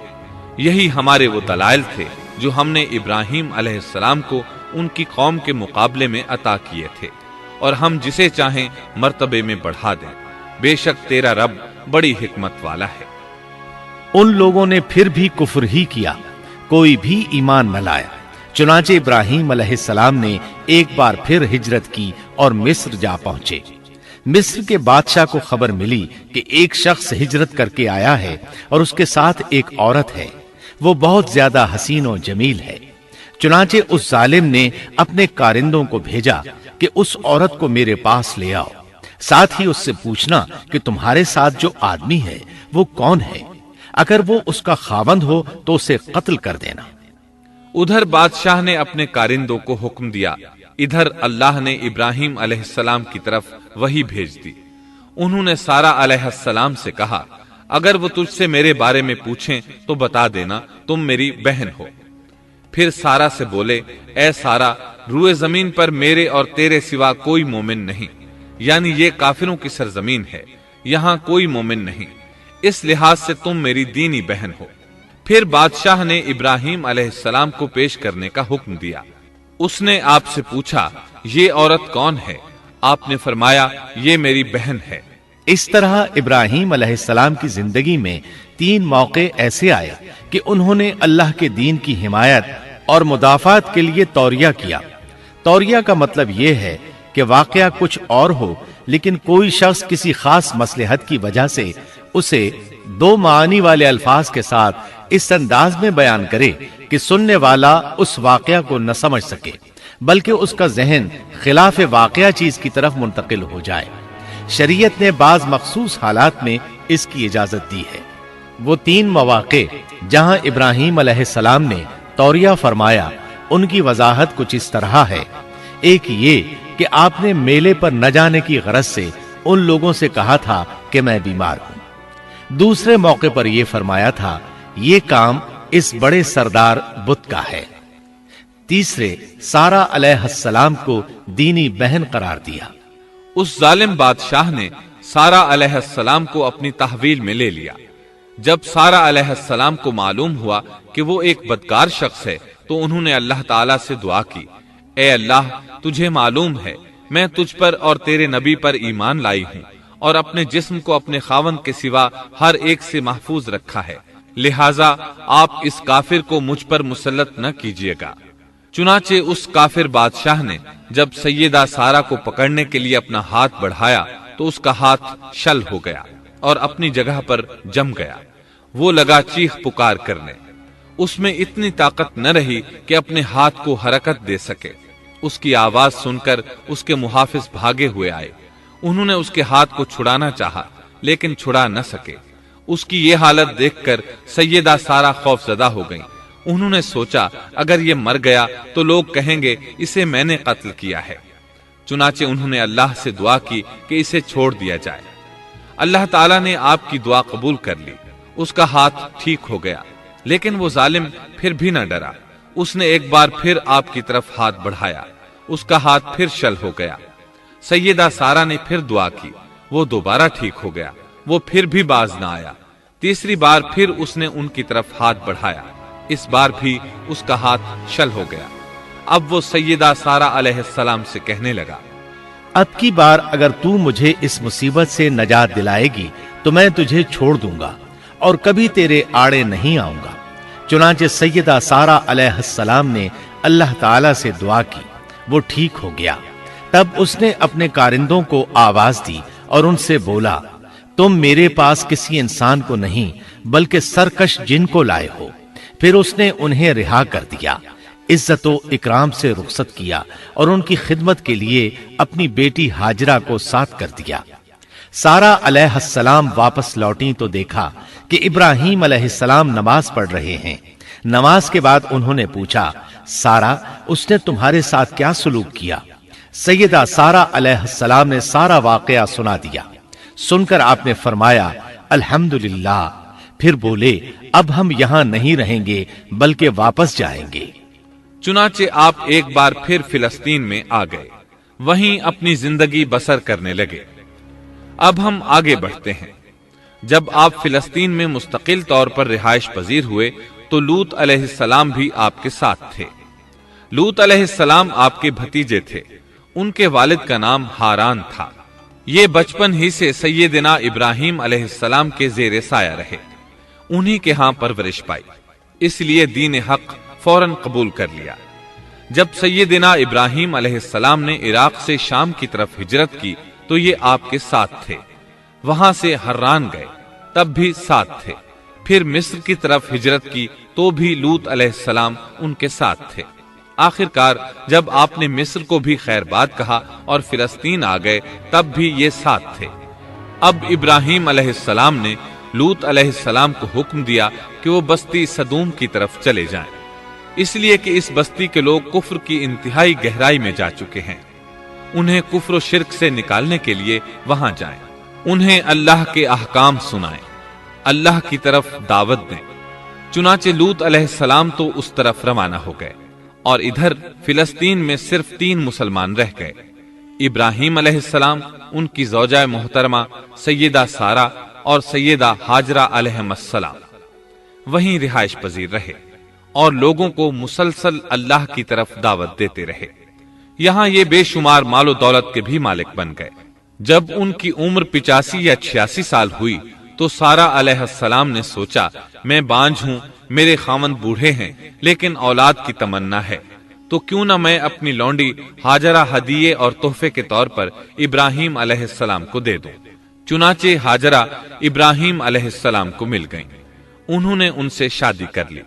یہی ہمارے وہ دلائل تھے جو ہم نے ابراہیم علیہ السلام کو ان کی قوم کے مقابلے میں عطا کیے تھے، اور ہم جسے چاہیں مرتبے میں بڑھا دیں۔ بے شک تیرا رب بڑی حکمت والا ہے۔ ان لوگوں نے پھر بھی کفر ہی کیا، کوئی بھی ایمان نہ لایا۔ چنانچہ ابراہیم علیہ السلام نے ایک بار پھر ہجرت کی اور مصر جا پہنچے۔ مصر کے بادشاہ کو خبر ملی کہ ایک شخص ہجرت کر کے آیا ہے اور اس کے ساتھ ایک عورت ہے، وہ بہت زیادہ حسین و جمیل ہے۔ چنانچہ اس ظالم نے اپنے کارندوں کو بھیجا کہ اس عورت کو میرے پاس لے آؤ، ساتھ ہی اس سے پوچھنا کہ تمہارے ساتھ جو آدمی ہے وہ کون ہے، اگر وہ اس کا خاوند ہو تو اسے قتل کر دینا۔ ادھر بادشاہ نے اپنے کارندوں کو حکم دیا، ادھر اللہ نے ابراہیم علیہ السلام کی طرف وحی بھیج دی۔ انہوں نے سارا علیہ السلام سے کہا، اگر وہ تجھ سے میرے بارے میں پوچھیں تو بتا دینا تم میری بہن ہو۔ پھر سارا سے بولے، اے سارا، روئے زمین پر میرے اور تیرے سوا کوئی مومن نہیں، یعنی یہ کافروں کی سرزمین ہے، یہاں کوئی مومن نہیں، اس لحاظ سے تم میری دینی بہن ہو۔ پھر بادشاہ نے ابراہیم علیہ السلام کو پیش کرنے کا حکم دیا۔ اس نے آپ سے پوچھا، یہ عورت کون ہے؟ آپ نے فرمایا، یہ میری بہن ہے۔ اس طرح ابراہیم علیہ السلام کی زندگی میں 3 موقع ایسے آئے کہ انہوں نے اللہ کے دین کی حمایت اور مدافعت کے لیے توریہ کیا۔ توریہ کا مطلب یہ ہے کہ واقعہ کچھ اور ہو لیکن کوئی شخص کسی خاص مصلحت کی وجہ سے اسے 2 معنی والے الفاظ کے ساتھ اس انداز میں بیان کرے کہ سننے والا اس واقعہ کو نہ سمجھ سکے بلکہ اس کا ذہن خلاف واقعہ چیز کی طرف منتقل ہو جائے۔ شریعت نے بعض مخصوص حالات میں اس کی اجازت دی ہے۔ وہ 3 مواقع جہاں ابراہیم علیہ السلام نے توریہ فرمایا، ان کی وضاحت کچھ اس طرح ہے۔ ایک یہ کہ آپ نے میلے پر نہ جانے کی غرض سے ان لوگوں سے کہا تھا کہ میں بیمار ہوں۔ دوسرے موقع پر یہ فرمایا تھا، یہ کام اس بڑے سردار بت کا ہے۔ تیسرے، سارا علیہ السلام کو دینی بہن قرار دیا۔ اس ظالم بادشاہ نے سارا علیہ السلام کو اپنی تحویل میں لے لیا۔ جب سارا علیہ السلام کو معلوم ہوا کہ وہ ایک بدکار شخص ہے تو انہوں نے اللہ تعالیٰ سے دعا کی، اے اللہ، تجھے معلوم ہے میں تجھ پر اور تیرے نبی پر ایمان لائی ہوں اور اپنے جسم کو اپنے خاوند کے سوا ہر ایک سے محفوظ رکھا ہے، لہٰذا آپ اس کافر کو مجھ پر مسلط نہ کیجیے گا۔ چنانچہ اس کافر بادشاہ نے جب سیدہ سارا کو پکڑنے کے لیے اپنا ہاتھ بڑھایا تو اس کا ہاتھ شل ہو گیا اور اپنی جگہ پر جم گیا۔ وہ لگا چیخ پکار کرنے، اس میں اتنی طاقت نہ رہی کہ اپنے ہاتھ کو حرکت دے سکے۔ اس کی آواز سن کر اس کے محافظ بھاگے ہوئے آئے۔ انہوں نے اس کے ہاتھ کو چھڑانا چاہا لیکن چھڑا نہ سکے۔ اس کی یہ حالت دیکھ کر سیدہ سارا خوف زدہ ہو گئیں۔ انہوں نے سوچا اگر یہ مر گیا تو لوگ کہیں گے اسے میں نے قتل کیا ہے۔ چنانچہ انہوں نے اللہ سے دعا کی کہ اسے چھوڑ دیا جائے۔ اللہ تعالیٰ نے آپ کی دعا قبول کر لی، اس کا ہاتھ ٹھیک ہو گیا، لیکن وہ ظالم پھر بھی نہ ڈرا۔ اس نے ایک بار پھر آپ کی طرف ہاتھ بڑھایا، اس کا ہاتھ پھر شل ہو گیا۔ سیدہ سارا نے پھر دعا کی، وہ دوبارہ ٹھیک ہو گیا، وہ پھر بھی باز نہ آیا۔ تیسری بار پھر اس نے ان کی طرف ہاتھ بڑھایا، اس بار بھی اس کا ہاتھ شل ہو گیا۔ اب وہ سیدہ سارا علیہ السلام سے کہنے لگا، اب کی بار اگر تو مجھے اس مصیبت سے نجات دلائے گی تو میں تجھے چھوڑ دوں گا اور کبھی تیرے آڑے نہیں آؤں گا۔ چنانچہ سیدہ سارا علیہ السلام نے اللہ تعالی سے دعا کی، وہ ٹھیک ہو گیا۔ تب اس نے اپنے کارندوں کو آواز دی اور ان سے بولا، تم میرے پاس کسی انسان کو نہیں بلکہ سرکش جن کو لائے ہو۔ پھر اس نے انہیں رہا کر دیا، عزت و اکرام سے رخصت کیا اور ان کی خدمت کے لیے اپنی بیٹی ہاجرہ کو ساتھ کر دیا۔ سارا علیہ السلام واپس لوٹیں تو دیکھا کہ ابراہیم علیہ السلام نماز پڑھ رہے ہیں۔ نماز کے بعد انہوں نے پوچھا، سارا، اس نے تمہارے ساتھ کیا سلوک کیا؟ سیدہ سارا علیہ السلام نے سارا واقعہ سنا دیا۔ سن کر آپ نے فرمایا، الحمدللہ۔ پھر بولے، اب ہم یہاں نہیں رہیں گے بلکہ واپس جائیں گے۔ چنانچہ آپ ایک بار پھر فلسطین میں آ گئے، وہیں اپنی زندگی بسر کرنے لگے۔ اب ہم آگے بڑھتے ہیں۔ جب آپ فلسطین میں مستقل طور پر رہائش پذیر ہوئے تو لوط علیہ السلام بھی آپ کے ساتھ تھے۔ لوط علیہ السلام آپ کے بھتیجے تھے، ان کے والد کا نام ہاران تھا۔ یہ بچپن ہی سے سیدنا ابراہیم علیہ السلام کے زیر سایہ رہے، انہی کے ہاں پرورش پائی، اس لیے دین حق فوراً قبول کر لیا۔ جب سیدنا ابراہیم علیہ السلام نے عراق سے شام کی طرف ہجرت کی تو یہ آپ کے ساتھ تھے، وہاں سے حران گئے تب بھی ساتھ تھے، پھر مصر کی طرف ہجرت کی تو بھی لوط علیہ السلام ان کے ساتھ تھے۔ آخرکار جب آپ نے مصر کو بھی خیر بات کہا اور فلسطین آ گئے تب بھی یہ ساتھ تھے۔ اب ابراہیم علیہ السلام نے لوط علیہ السلام کو حکم دیا کہ وہ بستی سدوم کی طرف چلے جائیں، اس لیے کہ اس بستی کے لوگ کفر کی انتہائی گہرائی میں جا چکے ہیں، انہیں کفر و شرک سے نکالنے کے لیے وہاں جائیں، انہیں اللہ کے احکام سنائیں، اللہ کی طرف دعوت دیں۔ چنانچہ لوط علیہ السلام تو اس طرف روانہ ہو گئے، اور ادھر فلسطین میں صرف 3 مسلمان رہ گئے، ابراہیم علیہ السلام، ان کی زوجہ محترمہ سیدہ سارہ اور سیدہ ہاجرہ علیہم السلام وہیں رہائش پذیر رہے اور لوگوں کو مسلسل اللہ کی طرف دعوت دیتے رہے، یہاں یہ بے شمار مال و دولت کے بھی مالک بن گئے۔ جب ان کی عمر 85 یا 86 سال ہوئی تو سارہ علیہ السلام نے سوچا، میں بانجھ ہوں، میرے خاوند بوڑھے ہیں، لیکن اولاد کی تمنا ہے، تو کیوں نہ میں اپنی لونڈی ہاجرہ ہدیے اور تحفے کے طور پر ابراہیم علیہ السلام کو دے دوں۔ چنانچہ ہاجرہ ابراہیم علیہ السلام کو مل گئیں، انہوں نے ان سے شادی کر لی۔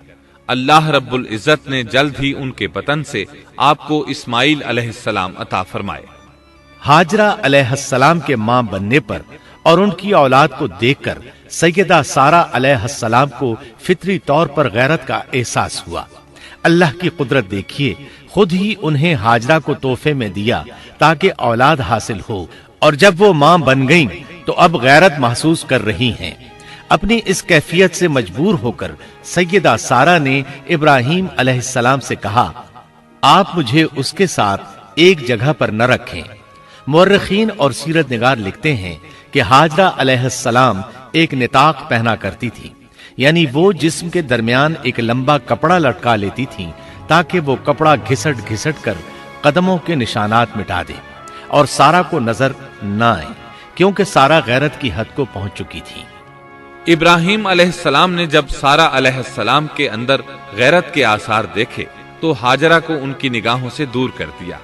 اللہ رب العزت نے جلد ہی ان کے بطن سے آپ کو اسماعیل علیہ السلام عطا فرمائے۔ ہاجرہ علیہ السلام کے ماں بننے پر اور ان کی اولاد کو دیکھ کر سیدہ سارہ علیہ السلام کو فطری طور پر غیرت کا احساس ہوا۔ اللہ کی قدرت دیکھیے، خود ہی انہیں ہاجرہ کو تحفے میں دیا تاکہ اولاد حاصل ہو، اور جب وہ ماں بن گئیں تو اب غیرت محسوس کر رہی ہیں۔ اپنی اس کیفیت سے مجبور ہو کر سیدہ سارہ نے ابراہیم علیہ السلام سے کہا، آپ مجھے اس کے ساتھ ایک جگہ پر نہ رکھیں۔ مورخین اور سیرت نگار لکھتے ہیں کہ ہاجرہ علیہ السلام ایک نطاق پہنا کرتی تھی، یعنی وہ جسم کے درمیان ایک لمبا کپڑا لٹکا لیتی تھی تاکہ وہ کپڑا گھسٹ گھسٹ کر قدموں کے نشانات مٹا دے اور سارہ کو نظر نہ آئے، کیونکہ سارہ غیرت کی حد کو پہنچ چکی تھی۔ ابراہیم علیہ السلام نے جب سارہ علیہ السلام کے اندر غیرت کے آثار دیکھے تو ہاجرہ کو ان کی نگاہوں سے دور کر دیا۔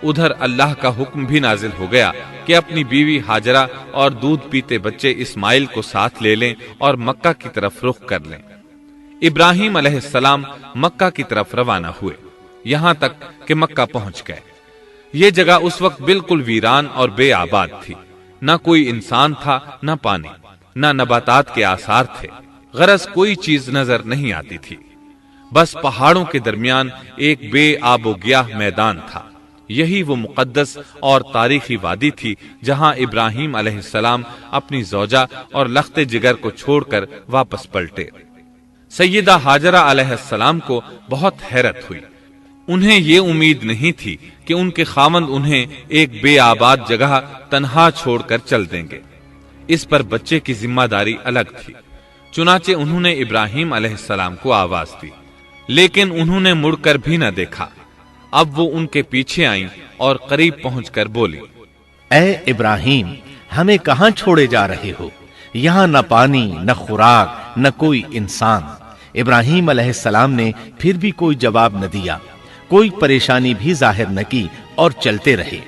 ادھر اللہ کا حکم بھی نازل ہو گیا کہ اپنی بیوی ہاجرہ اور دودھ پیتے بچے اسماعیل کو ساتھ لے لیں اور مکہ کی طرف رخ کر لیں۔ ابراہیم علیہ السلام مکہ کی طرف روانہ ہوئے، یہاں تک کہ مکہ پہنچ گئے۔ یہ جگہ اس وقت بالکل ویران اور بے آباد تھی، نہ کوئی انسان تھا، نہ پانی، نہ نباتات کے آثار تھے، غرض کوئی چیز نظر نہیں آتی تھی، بس پہاڑوں کے درمیان ایک بے آب و گیاہ میدان تھا۔ یہی وہ مقدس اور تاریخی وادی تھی جہاں ابراہیم علیہ السلام اپنی زوجہ اور لخت جگر کو چھوڑ کر واپس پلٹے۔ سیدہ ہاجرہ علیہ السلام کو بہت حیرت ہوئی، انہیں یہ امید نہیں تھی کہ ان کے خاوند انہیں ایک بے آباد جگہ تنہا چھوڑ کر چل دیں گے، اس پر بچے کی ذمہ داری الگ تھی۔ چنانچہ انہوں نے ابراہیم علیہ السلام کو آواز دی، لیکن انہوں نے مڑ کر بھی نہ دیکھا۔ اب وہ ان کے پیچھے آئیں اور قریب پہنچ کر بولی، اے ابراہیم، ہمیں کہاں چھوڑے جا رہے ہو؟ یہاں نہ پانی، نہ خوراک، نہ کوئی انسان۔ ابراہیم علیہ السلام نے پھر بھی کوئی جواب نہ دیا، کوئی پریشانی بھی ظاہر نہ کی اور چلتے رہے۔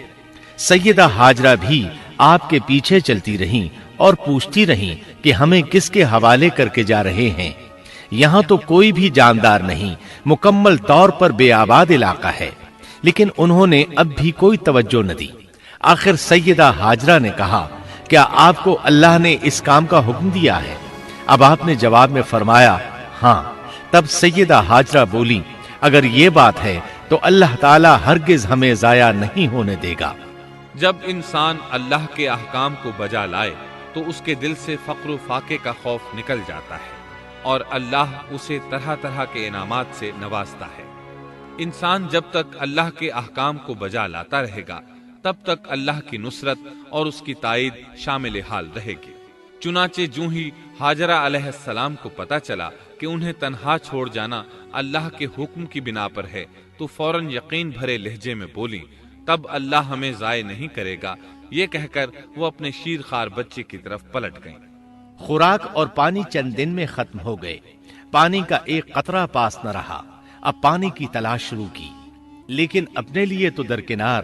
سیدہ ہاجرہ بھی آپ کے پیچھے چلتی رہیں اور پوچھتی رہیں کہ ہمیں کس کے حوالے کر کے جا رہے ہیں؟ یہاں تو کوئی بھی جاندار نہیں، مکمل طور پر بے آباد علاقہ ہے، لیکن انہوں نے اب بھی کوئی توجہ نہ دی۔ آخر سیدہ ہاجرہ نے کہا، کیا آپ کو اللہ نے اس کام کا حکم دیا ہے؟ اب آپ نے جواب میں فرمایا، ہاں۔ تب سیدہ ہاجرہ بولی، اگر یہ بات ہے تو اللہ تعالی ہرگز ہمیں ضائع نہیں ہونے دے گا۔ جب انسان اللہ کے احکام کو بجا لائے تو اس کے دل سے فقر و فاقے کا خوف نکل جاتا ہے اور اللہ اسے طرح طرح کے انعامات سے نوازتا ہے۔ انسان جب تک اللہ کے احکام کو بجا لاتا رہے گا تب تک اللہ کی نصرت اور اس کی تائید شامل حال رہے گی۔ چنانچہ جوں ہی ہاجرہ علیہ السلام کو پتا چلا کہ انہیں تنہا چھوڑ جانا اللہ کے حکم کی بنا پر ہے تو فوراً یقین بھرے لہجے میں بولی، تب اللہ ہمیں ضائع نہیں کرے گا۔ یہ کہہ کر وہ اپنے شیر خوار بچے کی طرف پلٹ گئیں۔ خوراک اور پانی چند دن میں ختم ہو گئے، پانی کا ایک قطرہ پاس نہ رہا۔ اب پانی کی تلاش شروع کی، لیکن اپنے لیے تو درکنار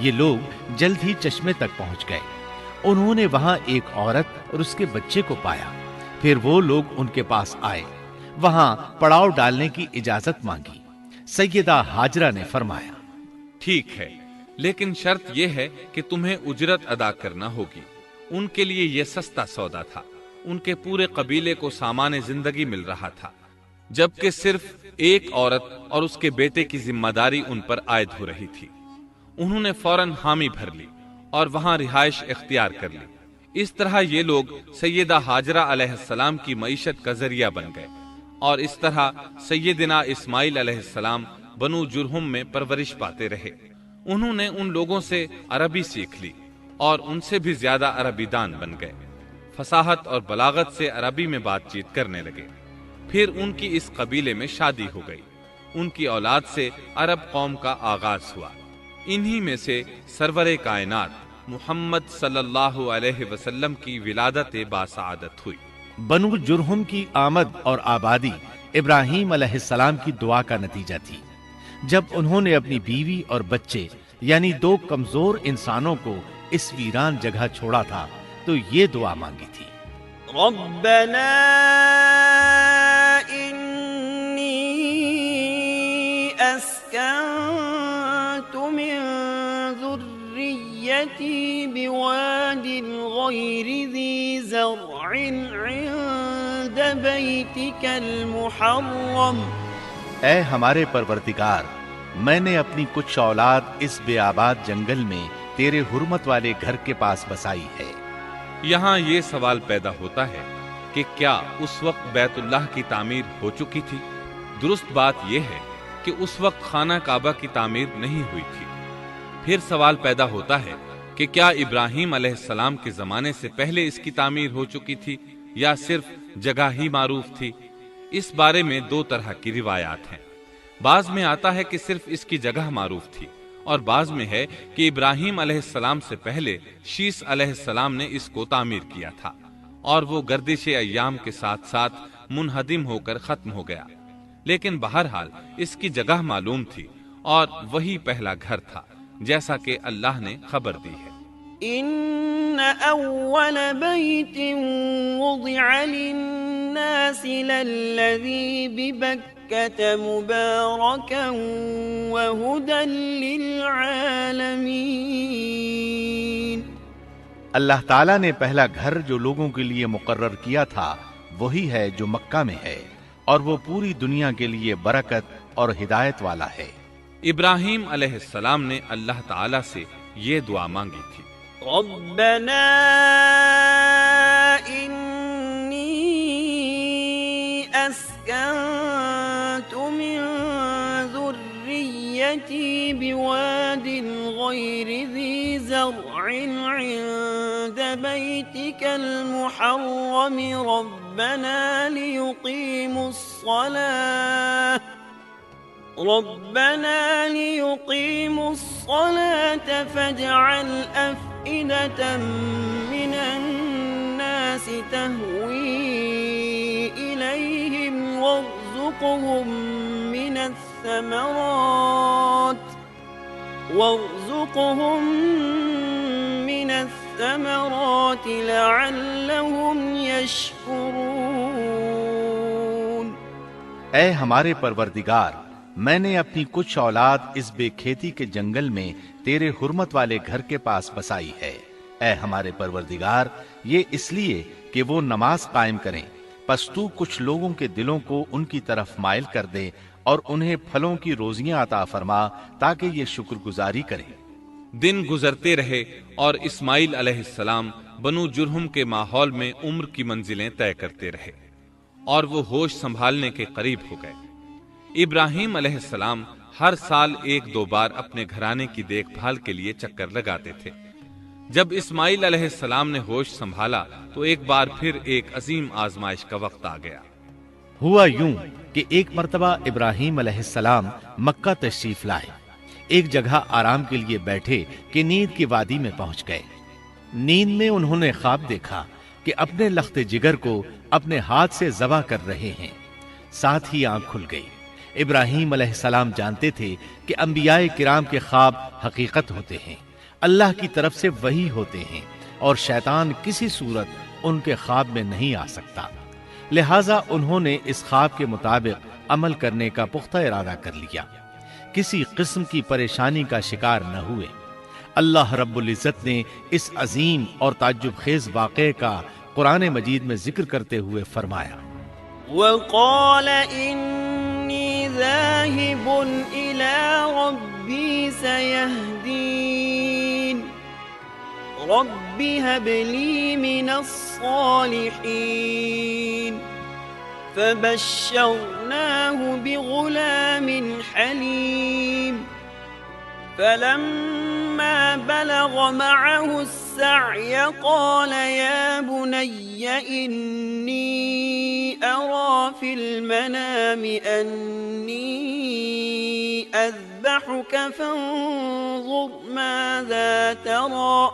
یہ لوگ جلد ہی چشمے تک پہنچ گئے۔ انہوں نے وہاں ایک عورت اور اس کے بچے کو پایا۔ پھر وہ لوگ ان کے پاس آئے، وہاں پڑاؤ ڈالنے کی اجازت مانگی۔ سیدہ ہاجرہ نے فرمایا، ٹھیک ہے، لیکن شرط یہ ہے کہ تمہیں اجرت ادا کرنا ہوگی۔ ان کے لیے یہ سستا سودا تھا۔ ان کے پورے قبیلے کو سامان زندگی مل رہا تھا، جبکہ صرف ایک عورت اور اس کے بیٹے کی ذمہ داری ان پر عائد ہو رہی تھی۔ انہوں نے فوراً حامی بھر لی اور وہاں رہائش اختیار کر لی۔ اس طرح یہ لوگ سیدہ ہاجرہ علیہ السلام کی معیشت کا ذریعہ بن گئے، اور اس طرح سیدنا اسماعیل علیہ السلام بنو جرہم میں پرورش پاتے رہے۔ انہوں نے ان لوگوں سے عربی سیکھ لی اور ان سے بھی زیادہ عربی دان بن گئے۔ فصاحت اور بلاغت سے عربی میں بات چیت کرنے لگے۔ پھر ان کی اس قبیلے میں شادی ہو گئی۔ ان کی اولاد سے عرب قوم کا آغاز ہوا۔ انہی میں سے سرور کائنات محمد صلی اللہ علیہ وسلم کی ولادت باسعادت ہوئی۔ بنو جرہم کی آمد اور آبادی ابراہیم علیہ السلام کی دعا کا نتیجہ تھی۔ جب انہوں نے اپنی بیوی اور بچے یعنی دو کمزور انسانوں کو اس ویران جگہ چھوڑا تھا تو یہ دعا مانگی تھی، ربنا انی اسکنت من ذریتی بواد غیر ذی زرع عند بیتک المحرم۔ اے ہمارے پروردگار، میں نے اپنی کچھ اولاد اس بے آباد جنگل میں تیرے حرمت والے گھر کے پاس بسائی ہے۔ یہاں یہ سوال پیدا ہوتا ہے کہ کیا اس وقت بیت اللہ کی تعمیر ہو چکی تھی؟ درست بات یہ ہے کہ اس وقت خانہ کعبہ کی تعمیر نہیں ہوئی تھی۔ پھر سوال پیدا ہوتا ہے کہ کیا ابراہیم علیہ السلام کے زمانے سے پہلے اس کی تعمیر ہو چکی تھی یا صرف جگہ ہی معروف تھی؟ اس بارے میں دو طرح کی روایات ہیں۔ بعض میں آتا ہے کہ صرف اس کی جگہ معروف تھی، اور بعض میں ہے کہ ابراہیم علیہ السلام سے پہلے شیس علیہ السلام نے اس کو تعمیر کیا تھا، اور وہ گردش ایام کے ساتھ ساتھ منہدم ہو کر ختم ہو گیا۔ لیکن بہرحال اس کی جگہ معلوم تھی اور وہی پہلا گھر تھا، جیسا کہ اللہ نے خبر دی ہے۔ ان اول بیت وضع للناس للذی ببکۃ مبارکا وہدی للعالمین۔ اللہ تعالیٰ نے پہلا گھر جو لوگوں کے لیے مقرر کیا تھا وہی ہے جو مکہ میں ہے، اور وہ پوری دنیا کے لیے برکت اور ہدایت والا ہے۔ ابراہیم علیہ السلام نے اللہ تعالیٰ سے یہ دعا مانگی تھی، ربنا انی اسکنت من ذریتی بواد غیر ذی زرع عند بیتک المحرم ربنا ليقيموا الصلاة فاجعل أفئدة من الناس تهوي إليهم وارزقهم من الثمرات لعلهم يشكرون۔ اے ہمارے پروردگار، میں نے اپنی کچھ اولاد اس بے کھیتی کے جنگل میں تیرے حرمت والے گھر کے پاس بسائی ہے۔ اے ہمارے پروردگار، یہ اس لیے کہ وہ نماز قائم کریں، پس تو کچھ لوگوں کے دلوں کو ان کی طرف مائل کر دے اور انہیں پھلوں کی روزیاں عطا فرما تاکہ یہ شکر گزاری کریں۔ دن گزرتے رہے اور اسماعیل علیہ السلام بنو جرہم کے ماحول میں عمر کی منزلیں طے کرتے رہے، اور وہ ہوش سنبھالنے کے قریب ہو گئے۔ ابراہیم علیہ السلام ہر سال ایک دو بار اپنے گھرانے کی دیکھ بھال کے لیے چکر لگاتے تھے۔ جب اسماعیل علیہ السلام نے ہوش سنبھالا تو ایک بار پھر ایک عظیم آزمائش کا وقت آ گیا۔ ہوا یوں کہ ایک مرتبہ ابراہیم علیہ السلام مکہ تشریف لائے۔ ایک جگہ آرام کے لیے بیٹھے کہ نیند کی وادی میں پہنچ گئے۔ نیند میں انہوں نے خواب دیکھا کہ اپنے لخت جگر کو اپنے ہاتھ سے ذبح کر رہے ہیں۔ ساتھ ہی آنکھ کھل گئی۔ ابراہیم علیہ السلام جانتے تھے کہ انبیاء کرام کے خواب حقیقت ہوتے ہیں، اللہ کی طرف سے وحی ہوتے ہیں اور شیطان کسی صورت ان کے خواب میں نہیں آ سکتا، لہٰذا انہوں نے اس خواب کے مطابق عمل کرنے کا پختہ ارادہ کر لیا، کسی قسم کی پریشانی کا شکار نہ ہوئے۔ اللہ رب العزت نے اس عظیم اور تعجب خیز واقعے کا قرآن مجید میں ذکر کرتے ہوئے فرمایا، وقال إني ذاهب إلى ربي سيهدين رب هب لي من الصالحين فبشرناه بغلام حليم فلما بلغ معه السعي قال يا بني إني أرى في المنام أني أذبحك فانظر ماذا ترى۔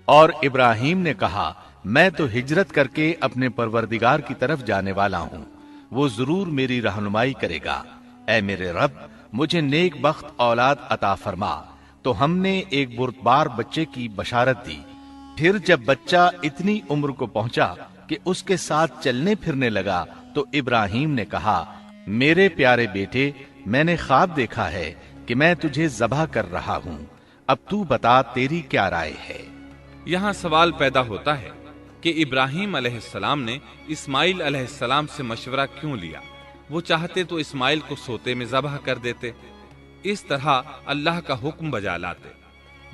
اور ابراہیم نے کہا، میں تو ہجرت کر کے اپنے پروردگار کی طرف جانے والا ہوں، وہ ضرور میری رہنمائی کرے گا۔ اے میرے رب، مجھے نیک بخت اولاد عطا فرما۔ تو ہم نے ایک بردبار بچے کی بشارت دی۔ پھر جب بچہ اتنی عمر کو پہنچا کہ اس کے ساتھ چلنے پھرنے لگا تو ابراہیم نے کہا، میرے پیارے بیٹے، میں نے خواب دیکھا ہے کہ میں تجھے ذبح کر رہا ہوں، اب تو بتا تیری کیا رائے ہے؟ یہاں سوال پیدا ہوتا ہے کہ ابراہیم علیہ السلام نے اسماعیل علیہ السلام سے مشورہ کیوں لیا؟ وہ چاہتے تو اسماعیل کو سوتے میں ذبح کر دیتے، اس طرح اللہ کا حکم بجا لاتے۔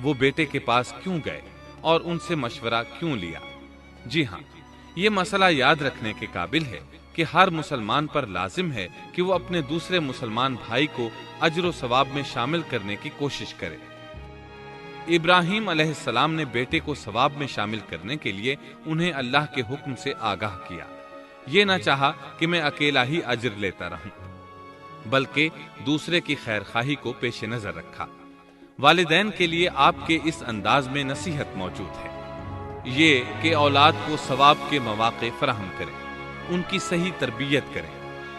وہ بیٹے کے پاس کیوں گئے اور ان سے مشورہ کیوں لیا؟ جی ہاں، یہ مسئلہ یاد رکھنے کے قابل ہے کہ ہر مسلمان پر لازم ہے کہ وہ اپنے دوسرے مسلمان بھائی کو اجر و ثواب میں شامل کرنے کی کوشش کرے۔ ابراہیم علیہ السلام نے بیٹے کو ثواب میں شامل کرنے کے لیے انہیں اللہ کے حکم سے آگاہ کیا۔ یہ نہ چاہا کہ میں اکیلا ہی اجر لیتا رہوں، بلکہ دوسرے کی خیر خواہی کو پیش نظر رکھا۔ والدین کے لیے آپ کے اس انداز میں نصیحت موجود ہے، یہ کہ اولاد کو ثواب کے مواقع فراہم کریں، ان کی صحیح تربیت کریں۔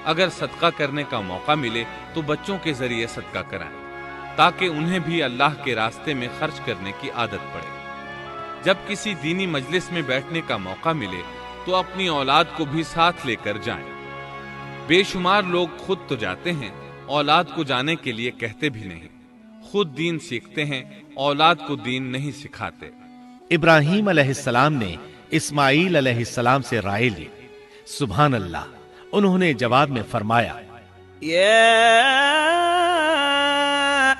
اگر صدقہ کرنے کا موقع ملے تو بچوں کے ذریعے صدقہ کرائیں، تاکہ انہیں بھی اللہ کے راستے میں خرچ کرنے کی عادت پڑے۔ جب کسی دینی مجلس میں بیٹھنے کا موقع ملے تو اپنی اولاد کو بھی ساتھ لے کر جائیں۔ بے شمار لوگ خود تو جاتے ہیں، اولاد کو جانے کے لیے کہتے بھی نہیں، خود دین سیکھتے ہیں، اولاد کو دین نہیں سکھاتے۔ ابراہیم علیہ السلام نے اسماعیل علیہ السلام سے رائے لی۔ سبحان اللہ، انہوں نے جواب میں فرمایا، يا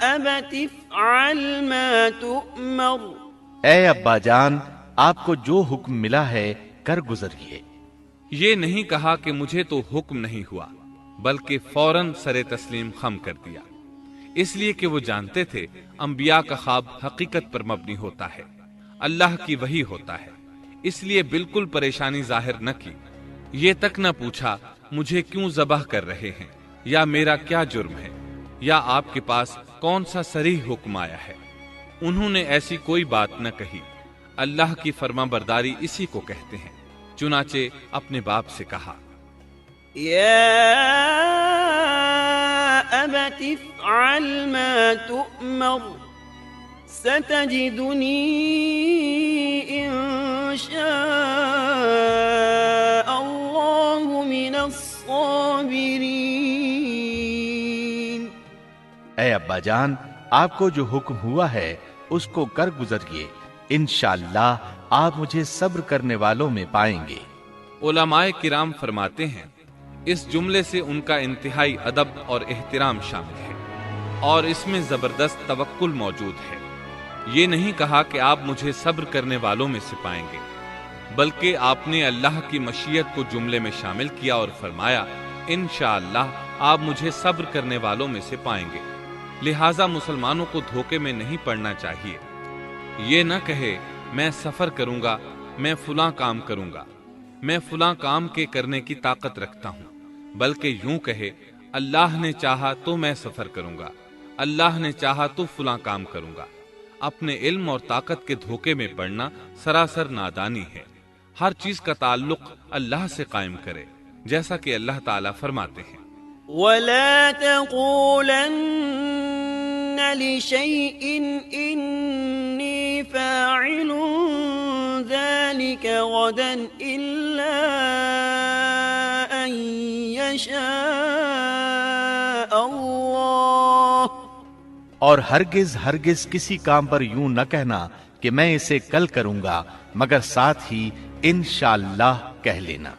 أبت افعل ما تؤمر۔ اے ابا جان، آپ کو جو حکم ملا ہے کر گزریے۔ یہ نہیں کہا کہ مجھے تو حکم نہیں ہوا، بلکہ فوراً سر تسلیم خم کر دیا، اس لیے کہ وہ جانتے تھے انبیاء کا خواب حقیقت پر مبنی ہوتا ہے، اللہ کی وحی ہوتا ہے، اس لیے بالکل پریشانی ظاہر نہ کی، یہ تک نہ پوچھا مجھے کیوں ذبح کر رہے ہیں، یا میرا کیا جرم ہے، یا آپ کے پاس کون سا صریح حکم آیا ہے۔ انہوں نے ایسی کوئی بات نہ کہی۔ اللہ کی فرما برداری اسی کو کہتے ہیں۔ چنانچہ اپنے باپ سے کہا، يا أبت افعل ما تؤمر ستجدني إن شاء الله من الصابرين۔ اے ابا جان، آپ کو جو حکم ہوا ہے اس کو کر گزریے، انشاءاللہ آپ مجھے صبر کرنے والوں میں پائیں گے۔ علماء کرام فرماتے ہیں اس جملے سے ان کا انتہائی ادب اور احترام شامل ہے، اور اس میں زبردست توکل موجود ہے۔ یہ نہیں کہا کہ آپ مجھے صبر کرنے والوں میں سے پائیں گے، بلکہ آپ نے اللہ کی مشیت کو جملے میں شامل کیا اور فرمایا انشاءاللہ آپ مجھے صبر کرنے والوں میں سے پائیں گے۔ لہٰذا مسلمانوں کو دھوکے میں نہیں پڑنا چاہیے۔ یہ نہ کہے میں سفر کروں گا، میں فلاں کام کروں گا، میں فلاں کام کے کرنے کی طاقت رکھتا ہوں، بلکہ یوں کہے اللہ نے چاہا تو میں سفر کروں گا، اللہ نے چاہا تو فلاں کام کروں گا۔ اپنے علم اور طاقت کے دھوکے میں پڑنا سراسر نادانی ہے۔ ہر چیز کا تعلق اللہ سے قائم کرے، جیسا کہ اللہ تعالیٰ فرماتے ہیں، ولا تقولن لشيء إني فاعل ذلك غدا إلا أن يشاء الله اور ہرگز ہرگز کسی کام پر یوں نہ کہنا کہ میں اسے کل کروں گا مگر ساتھ ہی انشاءاللہ کہہ لینا۔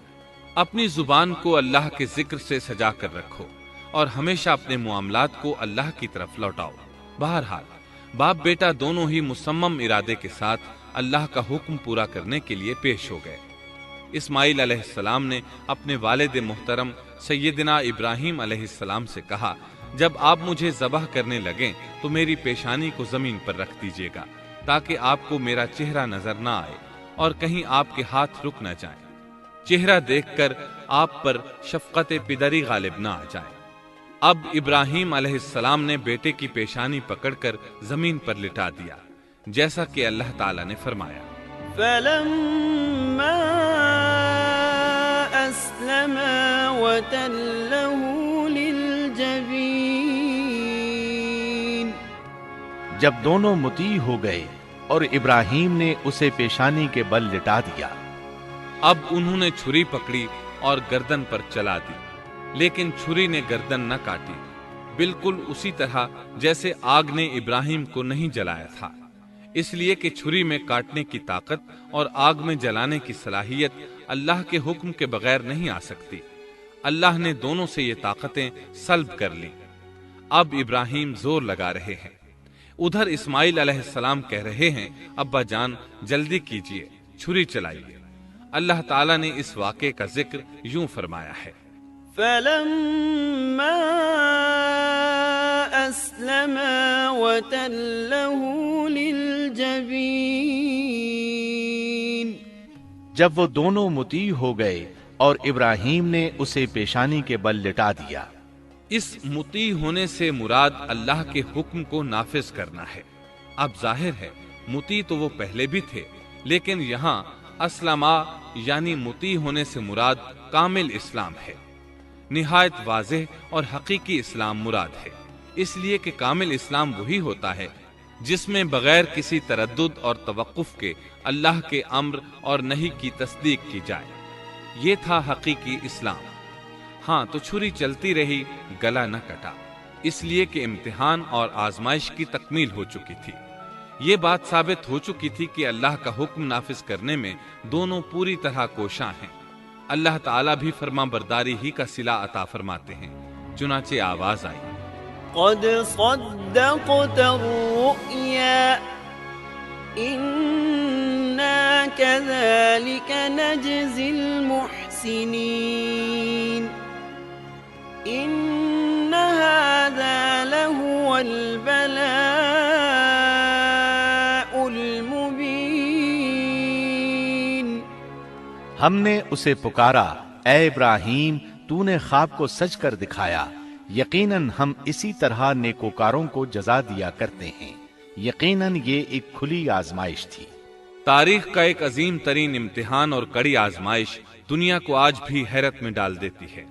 اپنی زبان کو اللہ کے ذکر سے سجا کر رکھو اور ہمیشہ اپنے معاملات کو اللہ کی طرف لوٹاؤ۔ بہرحال باپ بیٹا دونوں ہی مصمم ارادے کے ساتھ اللہ کا حکم پورا کرنے کے لیے پیش ہو گئے۔ اسماعیل علیہ السلام نے اپنے والد محترم سیدنا ابراہیم علیہ السلام سے کہا، جب آپ مجھے ذبح کرنے لگیں تو میری پیشانی کو زمین پر رکھ دیجیے گا تاکہ آپ کو میرا چہرہ نظر نہ آئے اور کہیں آپ کے ہاتھ رک نہ جائیں، چہرہ دیکھ کر آپ پر شفقت پدری غالب نہ آ جائے۔ اب ابراہیم علیہ السلام نے بیٹے کی پیشانی پکڑ کر زمین پر لٹا دیا جیسا کہ اللہ تعالیٰ نے فرمایا۔ فلما أسلما وتله للجبين جب دونوں مطیع ہو گئے اور ابراہیم نے اسے پیشانی کے بل لٹا دیا، اب انہوں نے چھری پکڑی اور گردن پر چلا دی، لیکن چھری نے گردن نہ کاٹی، بالکل اسی طرح جیسے آگ نے ابراہیم کو نہیں جلایا تھا، اس لیے کہ چھری میں کاٹنے کی طاقت اور آگ میں جلانے کی صلاحیت اللہ کے حکم کے بغیر نہیں آ سکتی۔ اللہ نے دونوں سے یہ طاقتیں سلب کر لی۔ اب ابراہیم زور لگا رہے ہیں، ادھر اسماعیل علیہ السلام کہہ رہے ہیں، ابا جان جلدی کیجئے، چھری چلائیے۔ اللہ تعالیٰ نے اس واقعے کا ذکر یوں فرمایا ہے، فلما أسلما وتله للجبين جب وہ دونوں مطیع ہو گئے اور ابراہیم نے اسے پیشانی کے بل لٹا دیا۔ اس مطیع ہونے سے مراد اللہ کے حکم کو نافذ کرنا ہے۔ اب ظاہر ہے مطیع تو وہ پہلے بھی تھے، لیکن یہاں اسلما یعنی مطیع ہونے سے مراد کامل اسلام ہے۔ نہایت واضح اور حقیقی اسلام مراد ہے، اس لیے کہ کامل اسلام وہی ہوتا ہے جس میں بغیر کسی تردد اور توقف کے اللہ کے امر اور نہی کی تصدیق کی جائے، یہ تھا حقیقی اسلام۔ ہاں تو چھری چلتی رہی، گلا نہ کٹا، اس لیے کہ امتحان اور آزمائش کی تکمیل ہو چکی تھی۔ یہ بات ثابت ہو چکی تھی کہ اللہ کا حکم نافذ کرنے میں دونوں پوری طرح کوشاں ہیں۔ اللہ تعالیٰ بھی فرما برداری ہی کا صلہ عطا فرماتے ہیں، چنانچہ آواز آئی، قد صدقت الرؤيا إنا كذلك نجزي المحسنين إن هذا لهو البلاء المبين ہم نے اسے پکارا، اے ابراہیم تو نے خواب کو سچ کر دکھایا، یقیناً ہم اسی طرح نیکوکاروں کو جزا دیا کرتے ہیں۔ یقیناً یہ ایک کھلی آزمائش تھی۔ تاریخ کا ایک عظیم ترین امتحان اور کڑی آزمائش دنیا کو آج بھی حیرت میں ڈال دیتی ہے۔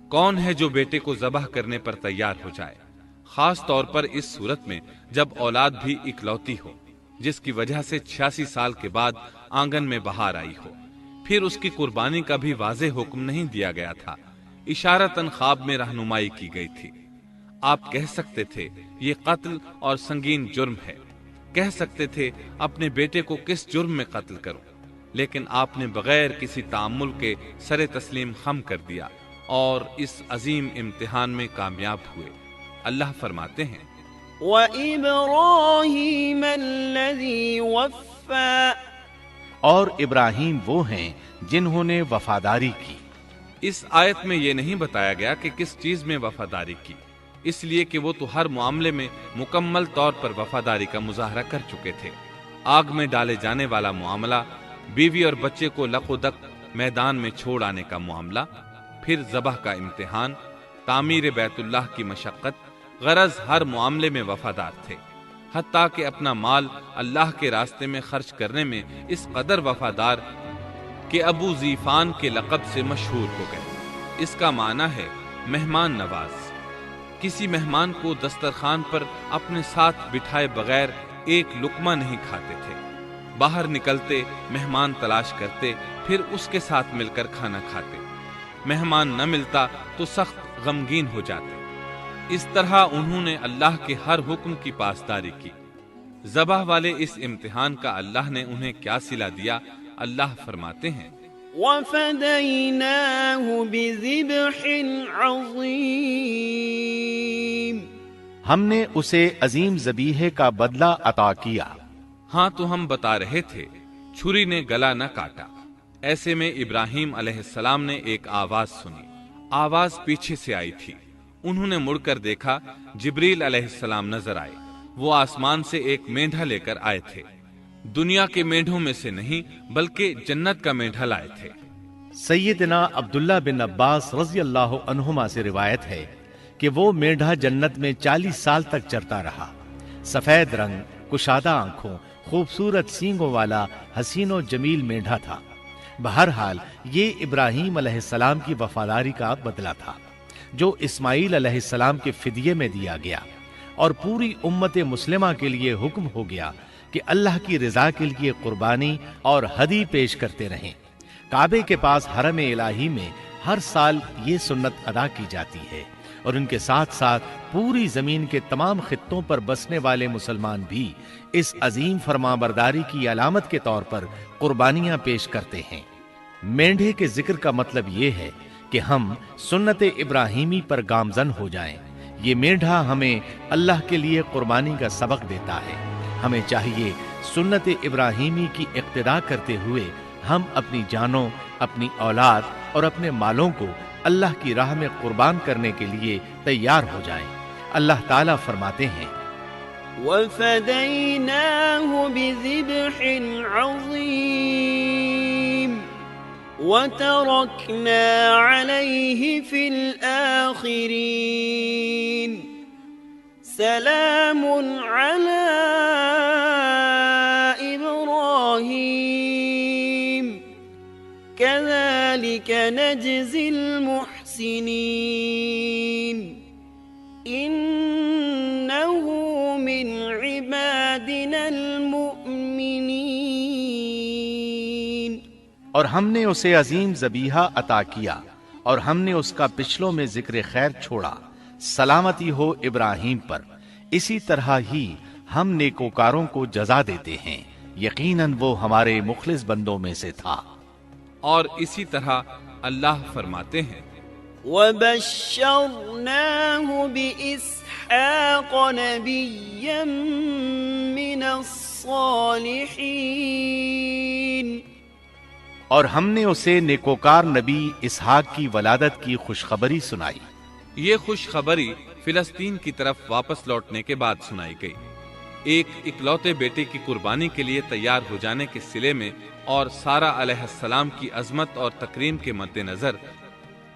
کون ہے جو بیٹے کو ذبح کرنے پر تیار ہو جائے، خاص طور پر اس صورت میں جب اولاد بھی اکلوتی ہو، جس کی وجہ سے 86 سال کے بعد آنگن میں بہار آئی ہو۔ پھر اس کی قربانی کا بھی واضح حکم نہیں دیا گیا تھا، اشارتاً خواب میں رہنمائی کی گئی تھی۔ آپ کہہ سکتے تھے یہ قتل اور سنگین جرم ہے، کہہ سکتے تھے اپنے بیٹے کو کس جرم میں قتل کروں، لیکن آپ نے بغیر کسی تعامل کے سر تسلیم خم کر دیا اور اس عظیم امتحان میں کامیاب ہوئے۔ اللہ فرماتے ہیں، وَإِبْرَاهِيمَ الَّذِي وَفَّى اور ابراہیم وہ ہیں جنہوں نے وفاداری کی۔ اس آیت میں یہ نہیں بتایا گیا کہ کس چیز میں وفاداری کی، اس لیے کہ وہ تو ہر معاملے میں مکمل طور پر وفاداری کا مظاہرہ کر چکے تھے۔ آگ میں ڈالے جانے والا معاملہ، بیوی اور بچے کو لق و دق میدان میں چھوڑ آنے کا معاملہ، پھر ذبح کا امتحان، تعمیر بیت اللہ کی مشقت، غرض ہر معاملے میں وفادار تھے، حتیٰ کہ اپنا مال اللہ کے راستے میں خرچ کرنے میں اس قدر وفادار کہ ابو زیفان کے لقب سے مشہور ہو گئے۔ اس کا معنی ہے مہمان نواز۔ کسی مہمان کو دسترخوان پر اپنے ساتھ بٹھائے بغیر ایک لقمہ نہیں کھاتے تھے۔ باہر نکلتے مہمان تلاش کرتے، پھر اس کے ساتھ مل کر کھانا کھاتے۔ مہمان نہ ملتا تو سخت غمگین ہو جاتے۔ اس طرح انہوں نے اللہ کے ہر حکم کی پاسداری کی۔ ذبح والے اس امتحان کا اللہ نے انہیں کیا صلہ دیا؟ اللہ فرماتے ہیں وَفَدَيْنَاهُ بِذِبْحٍ عَظِيمٍ، ہم نے اسے عظیم ذبیحے کا بدلہ عطا کیا۔ ہاں تو ہم بتا رہے تھے، چھری نے گلا نہ کاٹا۔ ایسے میں ابراہیم علیہ السلام نے ایک آواز سنی۔ آواز پیچھے سے آئی تھی۔ انہوں نے مڑ کر دیکھا، جبریل علیہ السلام نظر آئے۔ وہ آسمان سے ایک مینڈھا لے کر آئے تھے۔ دنیا کے مینڈھوں میں سے نہیں بلکہ جنت کا مینڈھا لائے تھے۔ سیدنا عبداللہ بن عباس رضی اللہ عنہما سے روایت ہے کہ وہ مینڈھا جنت میں 40 سال تک چرتا رہا۔ سفید رنگ، کشادہ آنکھوں، خوبصورت سینگوں والا حسین و جمیل مینڈھا تھا۔ بہرحال یہ ابراہیم علیہ السلام کی وفاداری کا بدلہ تھا جو اسماعیل علیہ السلام کے فدیے میں دیا گیا، اور پوری امت مسلمہ کے لیے حکم ہو گیا کہ اللہ کی رضا کے لیے قربانی اور ہدی پیش کرتے رہیں۔ کعبے کے پاس حرم الہی میں ہر سال یہ سنت ادا کی جاتی ہے، اور ان کے ساتھ ساتھ پوری زمین کے تمام خطوں پر بسنے والے مسلمان بھی اس عظیم فرمانبرداری کی علامت کے طور پر قربانیاں پیش کرتے ہیں۔ مینڈھے کے ذکر کا مطلب یہ ہے کہ ہم سنت ابراہیمی پر گامزن ہو جائیں۔ یہ مینڈھا ہمیں اللہ کے لیے قربانی کا سبق دیتا ہے۔ ہمیں چاہیے سنت ابراہیمی کی اقتدا کرتے ہوئے ہم اپنی جانوں، اپنی اولاد اور اپنے مالوں کو اللہ کی راہ میں قربان کرنے کے لیے تیار ہو جائیں۔ اللہ تعالیٰ فرماتے ہیں وَفَدَيْنَاهُ بِذِبْحٍ عَظِيمٍ وَتَرَكْنَا عَلَيْهِ فِي الْآخِرِينَ سَلَامٌ عَلَىٰ إِبْرَاهِيمَ كَذَلِكَ نَجْزِي الْمُحْسِنِينَ إِنَّهُ مِنْ عِبَادِنَا الْمُؤْمِنِينَ۔ اور ہم نے اسے عظیم ذبیحہ عطا کیا، اور ہم نے اس کا پچھلوں میں ذکر خیر چھوڑا۔ سلامتی ہو ابراہیم پر۔ اسی طرح ہی ہم نیکوکاروں کو جزا دیتے ہیں، یقیناً وہ ہمارے مخلص بندوں میں سے تھا۔ اور اسی طرح اللہ فرماتے ہیں وَبَشَّرْنَاهُ بِإِسْحَاقَ نَبِيًّا مِّنَ الصَّالِحِينَ، اور ہم نے اسے نیکوکار نبی اسحاق کی ولادت کی خوشخبری سنائی۔ یہ خوشخبری فلسطین کی طرف واپس لوٹنے کے بعد سنائی گئی۔ ایک اکلوتے بیٹے کی قربانی کے لیے تیار ہو جانے کے صلے میں اور سارہ علیہ السلام کی عظمت اور تکریم کے مد نظر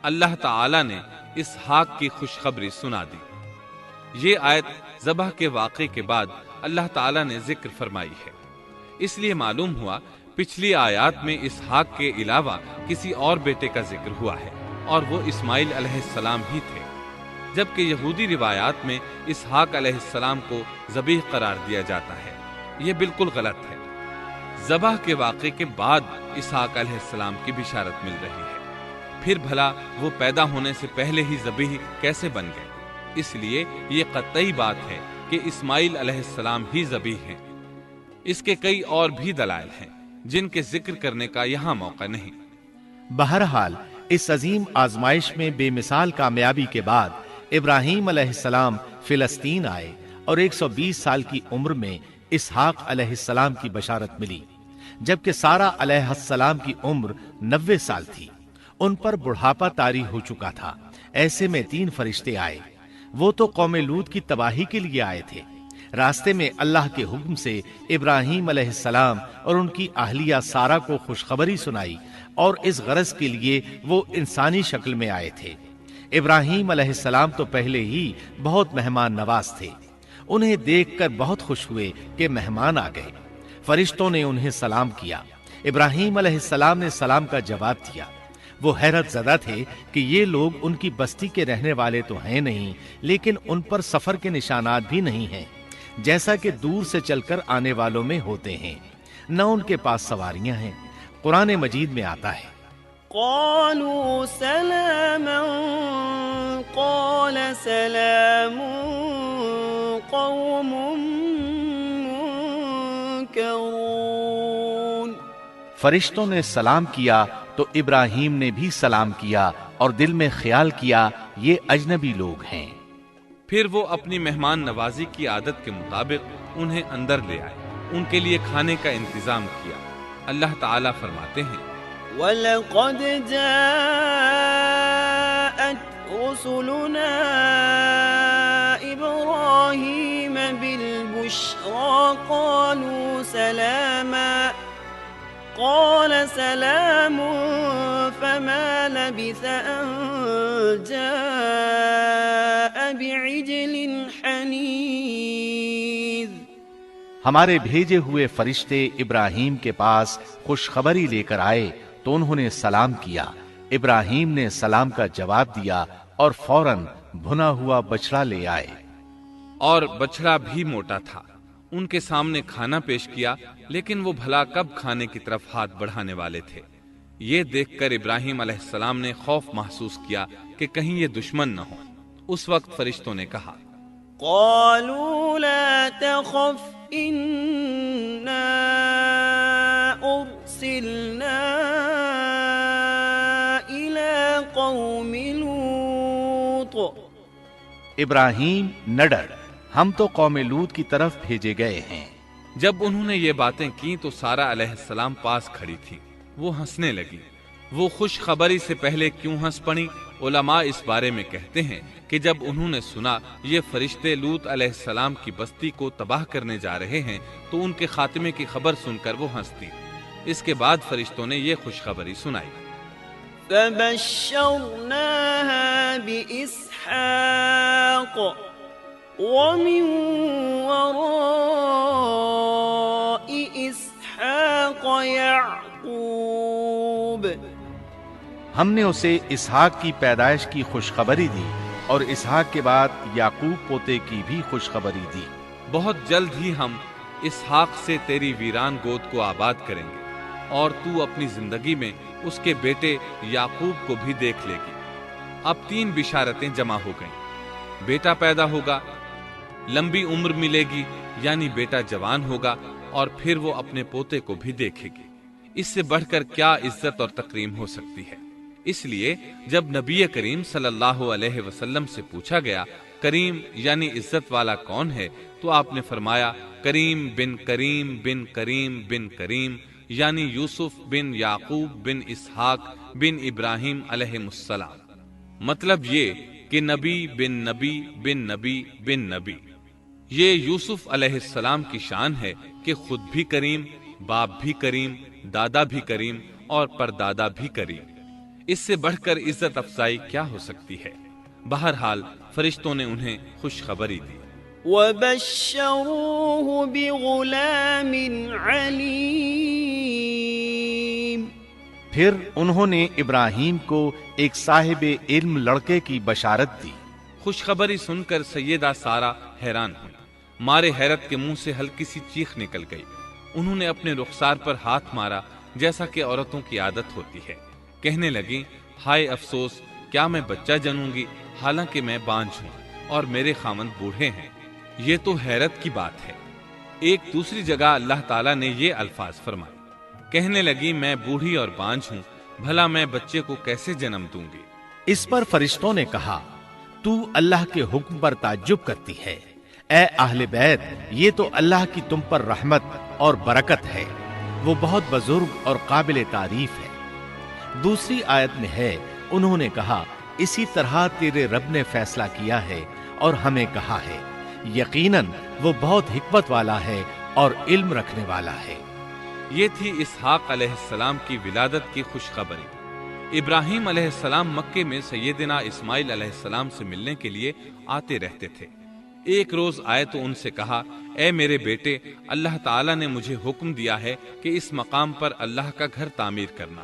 اللہ تعالی نے اسحاق کی خوشخبری سنا دی۔ یہ آیت ذبح کے واقعے کے بعد اللہ تعالی نے ذکر فرمائی ہے۔ اس لیے معلوم ہوا پچھلی آیات میں اسحاق کے علاوہ کسی اور بیٹے کا ذکر ہوا ہے، اور وہ اسماعیل علیہ السلام ہی تھے، جبکہ یہودی روایات میں اسحاق علیہ السلام کو ذبیح قرار دیا جاتا ہے۔ یہ بالکل غلط ہے۔ ذبح کے واقعے کے بعد اسحاق علیہ السلام کی بشارت مل رہی ہے، پھر بھلا وہ پیدا ہونے سے پہلے ہی ذبیح کیسے بن گئے؟ اس لیے یہ قطعی بات ہے کہ اسماعیل علیہ السلام ہی ذبیح ہیں۔ اس کے کئی اور بھی دلائل ہیں جن کے ذکر کرنے کا یہاں موقع نہیں۔ بہرحال اس عظیم آزمائش میں بے مثال کامیابی کے بعد ابراہیم علیہ السلام فلسطین آئے، اور 120 سال کی عمر میں اسحاق علیہ السلام کی بشارت ملی، جبکہ سارہ علیہ السلام کی عمر 90 سال تھی۔ ان پر بڑھاپا طاری ہو چکا تھا۔ ایسے میں 3 فرشتے آئے۔ وہ تو قوم لوط کی تباہی کے لیے آئے تھے۔ راستے میں اللہ کے حکم سے ابراہیم علیہ السلام اور ان کی اہلیہ سارہ کو خوشخبری سنائی، اور اس غرض کے لیے وہ انسانی شکل میں آئے تھے۔ ابراہیم علیہ السلام تو پہلے ہی بہت مہمان نواز تھے۔ انہیں دیکھ کر بہت خوش ہوئے کہ مہمان آ گئے۔ فرشتوں نے انہیں سلام کیا۔ ابراہیم علیہ السلام نے سلام کا جواب دیا۔ وہ حیرت زدہ تھے کہ یہ لوگ ان کی بستی کے رہنے والے تو ہیں نہیں، لیکن ان پر سفر کے نشانات بھی نہیں ہیں، جیسا کہ دور سے چل کر آنے والوں میں ہوتے ہیں، نہ ان کے پاس سواریاں ہیں۔ قرآن مجید میں آتا ہے قالوا سلاما قال سلام قوم منكرون۔ فرشتوں نے سلام کیا تو ابراہیم نے بھی سلام کیا اور دل میں خیال کیا یہ اجنبی لوگ ہیں۔ پھر وہ اپنی مہمان نوازی کی عادت کے مطابق انہیں اندر لے آئے، ان کے لیے کھانے کا انتظام کیا۔ اللہ تعالیٰ فرماتے ہیں وَلَقَدْ جَاءَتْ رُسُلُنَا إِبْرَاهِيمَ بِالْبُشْرَى قَالُوا سَلَامًا قَالَ سَلَامٌ فَمَا لَبِثَ أَن جَاءَ بِعِجْلٍ حَنِيذٍ۔ ہمارے بھیجے ہوئے فرشتے ابراہیم کے پاس خوشخبری لے کر آئے تو انہوں نے سلام کیا۔ ابراہیم نے سلام کا جواب دیا اور فوراً بھنا ہوا بچڑا لے آئے، اور بچڑا بھی موٹا تھا۔ ان کے سامنے کھانا پیش کیا، لیکن وہ بھلا کب کھانے کی طرف ہاتھ بڑھانے والے تھے۔ یہ دیکھ کر ابراہیم علیہ السلام نے خوف محسوس کیا کہ کہیں یہ دشمن نہ ہو۔ اس وقت فرشتوں نے کہا قالوا لا تخف إنا أرسلنا إلى قوم لوط۔ ابراہیم نہ ڈر، ہم تو قوم لوط کی طرف بھیجے گئے ہیں۔ جب انہوں نے یہ باتیں کی تو سارہ علیہ السلام پاس کھڑی تھی، وہ ہنسنے لگی۔ وہ خوشخبری سے پہلے کیوں ہنس پڑی؟ علماء اس بارے میں کہتے ہیں کہ جب انہوں نے سنا یہ فرشتے لوط علیہ السلام کی بستی کو تباہ کرنے جا رہے ہیں تو ان کے خاتمے کی خبر سن کر وہ ہنستی۔ اس کے بعد فرشتوں نے یہ خوشخبری سنائی۔ فبشرناها بإسحاق ومن وراء إسحاق يعقوب۔ ہم نے اسے اسحاق کی پیدائش کی خوشخبری دی اور اسحاق کے بعد یعقوب پوتے کی بھی خوشخبری دی۔ بہت جلد ہی ہم اسحاق سے تیری ویران گود کو آباد کریں گے، اور تو اپنی زندگی میں اس کے بیٹے یعقوب کو بھی دیکھ لے گی۔ اب 3 بشارتیں جمع ہو گئیں۔ بیٹا پیدا ہوگا، لمبی عمر ملے گی یعنی بیٹا جوان ہوگا، اور پھر وہ اپنے پوتے کو بھی دیکھے گی۔ اس سے بڑھ کر کیا عزت اور تکریم ہو سکتی ہے؟ اس لیے جب نبی کریم صلی اللہ علیہ وسلم سے پوچھا گیا کریم یعنی عزت والا کون ہے، تو آپ نے فرمایا کریم بن کریم بن کریم بن کریم، یعنی یوسف بن یعقوب بن اسحاق بن ابراہیم علیہ السلام۔ مطلب یہ کہ نبی بن نبی بن نبی بن نبی۔ یہ یوسف علیہ السلام کی شان ہے کہ خود بھی کریم، باپ بھی کریم، دادا بھی کریم اور پردادا بھی کریم۔ اس سے بڑھ کر عزت افزائی کیا ہو سکتی ہے؟ بہرحال فرشتوں نے انہیں خوشخبری دی۔ وَبَشَّرُوهُ بِغُلَامٍ عَلِيمٍ۔ پھر انہوں نے ابراہیم کو ایک صاحب علم لڑکے کی بشارت دی۔ خوشخبری سن کر سیدہ سارہ حیران ہوئی، مارے حیرت کے منہ سے ہلکی سی چیخ نکل گئی۔ انہوں نے اپنے رخسار پر ہاتھ مارا جیسا کہ عورتوں کی عادت ہوتی ہے۔ کہنے لگی ہائے افسوس، کیا میں بچہ جنوں گی حالانکہ میں بانجھ ہوں اور میرے خاوند بوڑھے ہیں؟ یہ تو حیرت کی بات ہے۔ ایک دوسری جگہ اللہ تعالیٰ نے یہ الفاظ فرمائے، کہنے لگی میں بوڑھی اور بانجھ ہوں، بھلا میں بچے کو کیسے جنم دوں گی؟ اس پر فرشتوں نے کہا تو اللہ کے حکم پر تعجب کرتی ہے، اے اہل بیت، یہ تو اللہ کی تم پر رحمت اور برکت ہے، وہ بہت بزرگ اور قابل تعریف ہے۔ دوسری آیت میں ہے انہوں نے کہا اسی طرح تیرے رب نے فیصلہ کیا ہے اور ہمیں کہا ہے، یقیناً وہ بہت حکمت والا ہے اور علم رکھنے والا ہے۔ یہ تھی اسحاق علیہ السلام کی ولادت کی خوشخبری۔ ابراہیم علیہ السلام مکے میں سیدنا اسماعیل علیہ السلام سے ملنے کے لیے آتے رہتے تھے۔ ایک روز آئے تو ان سے کہا اے میرے بیٹے، اللہ تعالیٰ نے مجھے حکم دیا ہے کہ اس مقام پر اللہ کا گھر تعمیر کرنا۔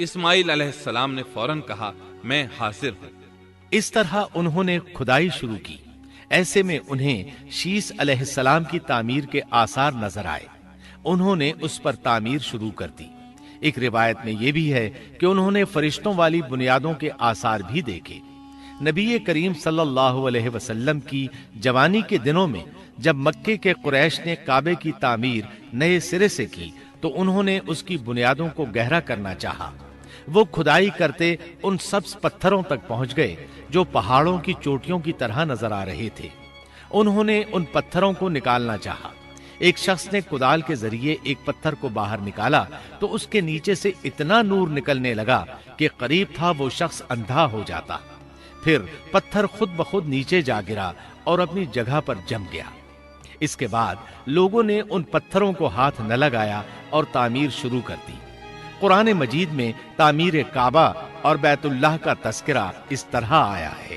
اسماعیل علیہ السلام نے فوراً کہا میں حاضر ہوں۔ اس طرح انہوں نے کھدائی شروع کی۔ ایسے میں انہیں شیس علیہ السلام کی تعمیر کے آثار نظر آئے۔ انہوں نے اس پر تعمیر شروع کر دی۔ ایک روایت میں یہ بھی ہے کہ انہوں نے فرشتوں والی بنیادوں کے آثار بھی دیکھے۔ نبی کریم صلی اللہ علیہ وسلم کی جوانی کے دنوں میں جب مکے کے قریش نے کعبے کی تعمیر نئے سرے سے کی تو انہوں نے اس کی بنیادوں کو گہرا کرنا چاہا۔ وہ کھدائی کرتے ان سبز پتھروں تک پہنچ گئے جو پہاڑوں کی چوٹیوں کی طرح نظر آ رہے تھے۔ انہوں نے ان پتھروں کو نکالنا چاہا۔ ایک شخص نے کدال کے ذریعے ایک پتھر کو باہر نکالا تو اس کے نیچے سے اتنا نور نکلنے لگا کہ قریب تھا وہ شخص اندھا ہو جاتا۔ پھر پتھر خود بخود نیچے جا گرا اور اپنی جگہ پر جم گیا۔ اس کے بعد لوگوں نے ان پتھروں کو ہاتھ نہ لگایا اور تعمیر شروع کر دی۔ قرآن مجید میں تعمیر کعبہ اور بیت اللہ کا تذکرہ اس طرح آیا ہے۔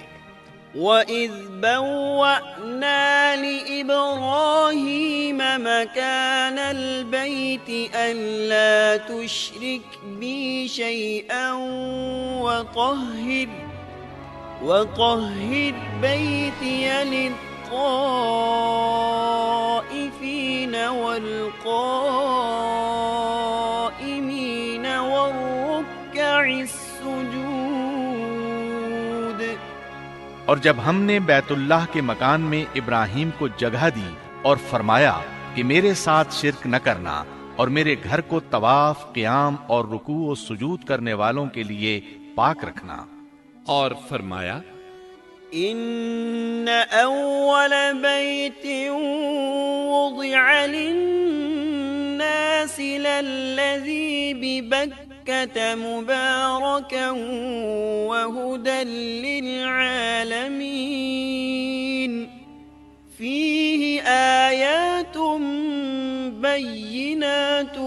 وَإِذْ بَوَّأْنَا لِإِبْرَاهِيمَ مَكَانَ الْبَيْتِ أَلَّا تُشْرِكْ بِي شَيْئًا وَطَهِّرْ بَيْتِيَ لِلطَّائِفِينَ وَالْقَائِمِينَ وَالرُّكَّعِ السُّجُودِ۔ اور جب ہم نے بیت اللہ کے مکان میں ابراہیم کو جگہ دی اور فرمایا کہ میرے ساتھ شرک نہ کرنا اور میرے گھر کو طواف، قیام اور رکوع و سجود کرنے والوں کے لیے پاک رکھنا، اور فرمایا ان اول بیت وضع للناس للذی ببکۃ مبارکا وہدی للعالمین فیہ آیات بینات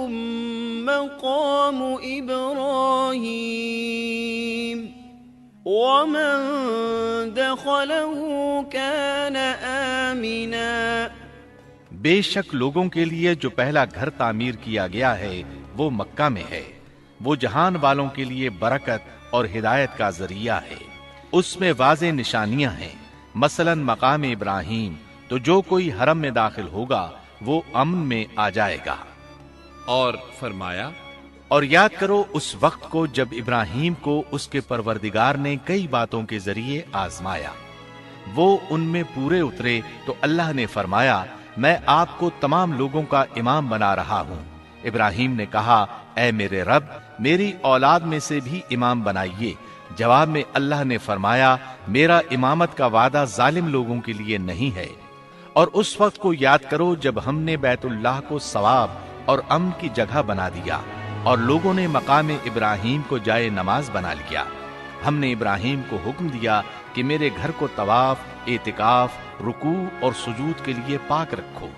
مقام ابراہیم ومن دخلہ کان آمنا۔ بے شک لوگوں کے لیے جو پہلا گھر تعمیر کیا گیا ہے وہ مکہ میں ہے، وہ جہان والوں کے لیے برکت اور ہدایت کا ذریعہ ہے۔ اس میں واضح نشانیاں ہیں، مثلا مقام ابراہیم، تو جو کوئی حرم میں داخل ہوگا وہ امن میں آ جائے گا۔ اور فرمایا اور یاد کرو اس وقت کو جب ابراہیم کو اس کے پروردگار نے کئی باتوں کے ذریعے آزمایا، وہ ان میں پورے اترے تو اللہ نے فرمایا میں آپ کو تمام لوگوں کا امام بنا رہا ہوں۔ ابراہیم نے کہا اے میرے رب میری اولاد میں سے بھی امام بنائیے۔ جواب میں اللہ نے فرمایا میرا امامت کا وعدہ ظالم لوگوں کے لیے نہیں ہے۔ اور اس وقت کو یاد کرو جب ہم نے بیت اللہ کو ثواب اور امن کی جگہ بنا دیا اور لوگوں نے مقام ابراہیم کو جائے نماز بنا لیا۔ ہم نے ابراہیم کو حکم دیا کہ میرے گھر کو طواف، اعتکاف، رکوع اور سجود کے لیے پاک رکھو۔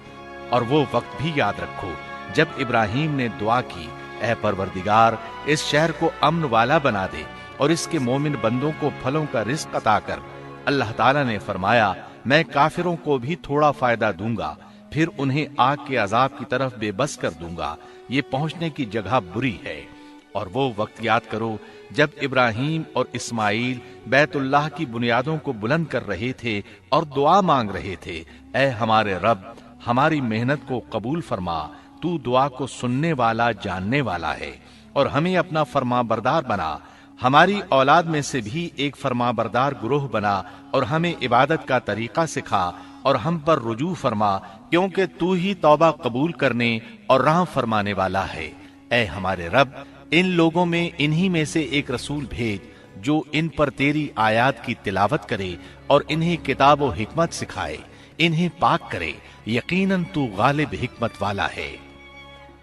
اور وہ وقت بھی یاد رکھو جب ابراہیم نے دعا کی اے پروردگار اس شہر کو امن والا بنا دے اور اس کے مومن بندوں کو پھلوں کا رزق عطا کر۔ اللہ تعالیٰ نے فرمایا میں کافروں کو بھی تھوڑا فائدہ دوں گا، پھر انہیں آگ کے عذاب کی طرف بے بس کر دوں گا، یہ پہنچنے کی جگہ بری ہے۔ اور وہ وقت یاد کرو جب ابراہیم اور اسماعیل بیت اللہ کی بنیادوں کو بلند کر رہے تھے اور دعا مانگ رہے تھے اے ہمارے رب ہماری محنت کو قبول فرما، تو دعا کو سننے والا جاننے والا ہے، اور ہمیں اپنا فرما بردار بنا، ہماری اولاد میں سے بھی ایک فرما بردار گروہ بنا، اور ہمیں عبادت کا طریقہ سکھا اور ہم پر رجوع فرما، کیونکہ تو ہی توبہ قبول کرنے اور رحم فرمانے والا ہے۔ اے ہمارے رب ان لوگوں میں انہی میں سے ایک رسول بھیج جو ان پر تیری آیات کی تلاوت کرے اور انہیں کتاب و حکمت سکھائے، انہیں پاک کرے، یقیناً تو غالب حکمت والا ہے۔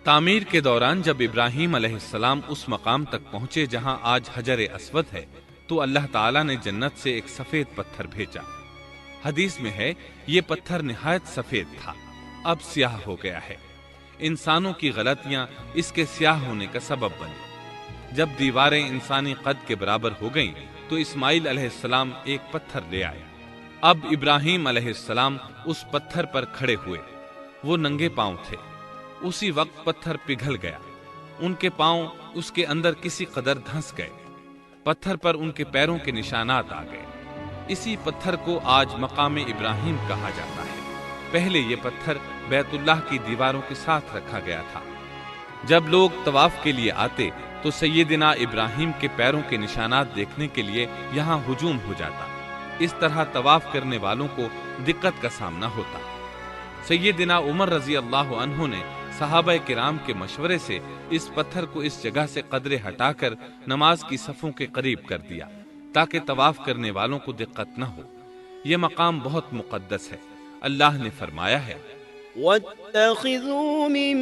تعمیر کے دوران جب ابراہیم علیہ السلام اس مقام تک پہنچے جہاں آج حجر اسود ہے تو اللہ تعالیٰ نے جنت سے ایک سفید پتھر بھیجا۔ حدیث میں ہے یہ پتھر نہایت سفید تھا، اب سیاہ ہو گیا ہے۔ انسانوں کی غلطیاں اس کے سیاہ ہونے کا سبب بنی۔ جب دیواریں انسانی قد کے برابر ہو گئیں تو اسماعیل علیہ السلام ایک پتھر لے آئے۔ اب ابراہیم علیہ السلام اس پتھر پر کھڑے ہوئے، وہ ننگے پاؤں تھے۔ اسی وقت پتھر پگھل گیا، ان کے پاؤں اس کے اندر کسی قدر دھنس گئے، پتھر پر ان کے پیروں کے نشانات آ گئے۔ اسی پتھر کو آج مقام ابراہیم کہا جاتا ہے۔ پہلے یہ پتھر بیت اللہ کی دیواروں کے ساتھ رکھا گیا تھا۔ جب لوگ طواف کے لیے آتے تو سیدنا ابراہیم کے پیروں کے نشانات دیکھنے کے لیے یہاں ہجوم ہو جاتا۔ اس طرح طواف کرنے والوں کو دقت کا سامنا ہوتا۔ سیدنا عمر رضی اللہ عنہ نے صحابہ کرام کے مشورے سے اس پتھر کو اس جگہ سے قدرے ہٹا کر نماز کی صفوں کے قریب کر دیا تاکہ طواف کرنے والوں کو دقت نہ ہو۔ یہ مقام بہت مقدس ہے۔ اللہ نے فرمایا ہے، وَاتَّخِذُوا مِن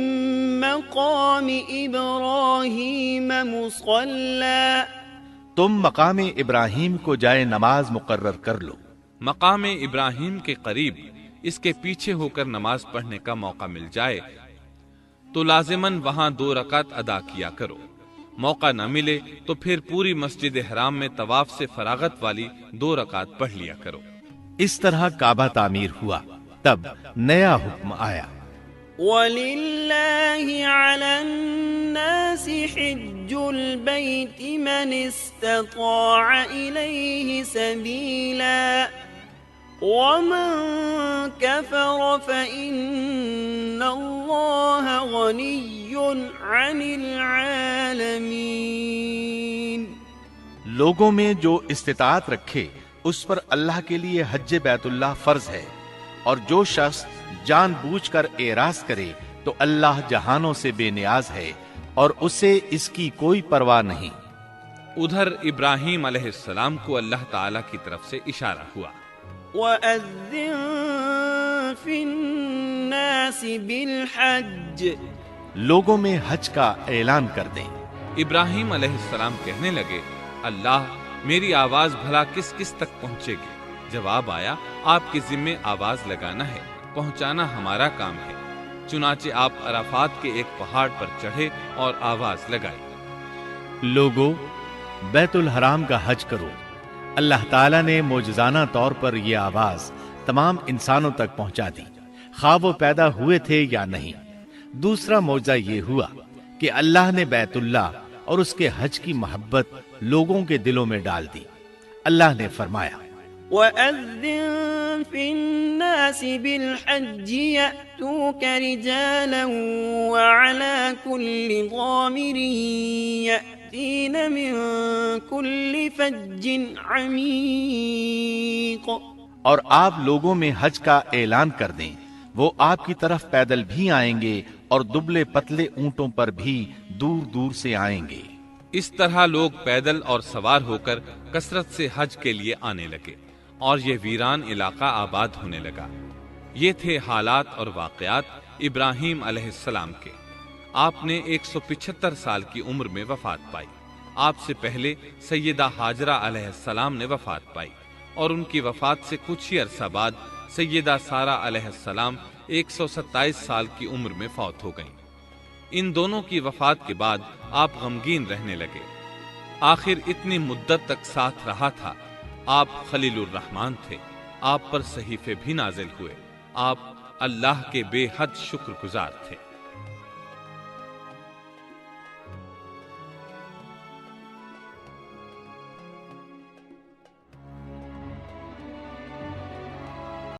مَّقَامِ إِبْرَاهِيمَ مُصَلًّى، تم مقام ابراہیم کو جائے نماز مقرر کر لو۔ مقام ابراہیم کے قریب اس کے پیچھے ہو کر نماز پڑھنے کا موقع مل جائے تو لازماً وہاں 2 رکعت ادا کیا کرو۔ موقع نہ ملے تو پھر پوری مسجد حرام میں طواف سے فراغت والی 2 رکعت پڑھ لیا کرو۔ اس طرح کعبہ تعمیر ہوا، تب نیا حکم آیا، وَلِلَّهِ عَلَى النَّاسِ حِجُّ الْبَيْتِ مَنِ اسْتَطَاعَ إِلَيْهِ سَبِيلًا وَمَن كَفَرَ فَإِنَّ اللَّهَ غَنِيٌّ عَنِ الْعَالَمِينَ۔ لوگوں میں جو استطاعت رکھے اس پر اللہ کے لیے حج بیت اللہ فرض ہے، اور جو شخص جان بوجھ کر اعراض کرے تو اللہ جہانوں سے بے نیاز ہے اور اسے اس کی کوئی پرواہ نہیں۔ ادھر ابراہیم علیہ السلام کو اللہ تعالیٰ کی طرف سے اشارہ ہوا، وَأَذِّن فِي النَّاسِ بِالْحَجِّ، لوگوں میں حج کا اعلان کر دیں۔ ابراہیم علیہ السلام کہنے لگے، اللہ میری آواز بھلا کس کس تک پہنچے گی؟ جواب آیا، آپ کے ذمے آواز لگانا ہے، پہنچانا ہمارا کام ہے۔ چنانچہ آپ عرفات کے ایک پہاڑ پر چڑھے اور آواز لگائی، لوگو بیت الحرام کا حج کرو۔ اللہ تعالیٰ نے معجزانہ طور پر یہ آواز تمام انسانوں تک پہنچا دی، خواہ وہ پیدا ہوئے تھے یا نہیں۔ دوسرا معجزہ یہ ہوا کہ اللہ نے بیت اللہ اور اس کے حج کی محبت لوگوں کے دلوں میں ڈال دی۔ اللہ نے فرمایا، وَأَذِّن فِي النَّاسِ بِالْحَجِّ يَأْتُوكَ رِجَالًا وَعَلَى كُلِّ ضَامِرٍ يَأْتِينَ مِن كُلِّ فَجٍّ عَمِيقٍ۔ اور آپ لوگوں میں حج کا اعلان کر دیں، وہ آپ کی طرف پیدل بھی آئیں گے اور دبلے پتلے اونٹوں پر بھی دور دور سے آئیں گے۔ اس طرح لوگ پیدل اور سوار ہو کر کثرت سے حج کے لیے آنے لگے اور یہ ویران علاقہ آباد ہونے لگا۔ یہ تھے حالات اور واقعات ابراہیم علیہ السلام کے۔ آپ نے 175 سال کی عمر میں وفات پائی۔ آپ سے پہلے سیدہ ہاجرہ علیہ السلام نے وفات پائی اور ان کی وفات سے کچھ ہی عرصہ بعد سیدہ سارہ علیہ السلام 127 سال کی عمر میں فوت ہو گئیں۔ ان دونوں کی وفات کے بعد آپ غمگین رہنے لگے۔ آخر اتنی مدت تک ساتھ رہا تھا۔ آپ خلیل الرحمن تھے، آپ پر صحیفے بھی نازل ہوئے، آپ اللہ کے بے حد شکر گزار تھے۔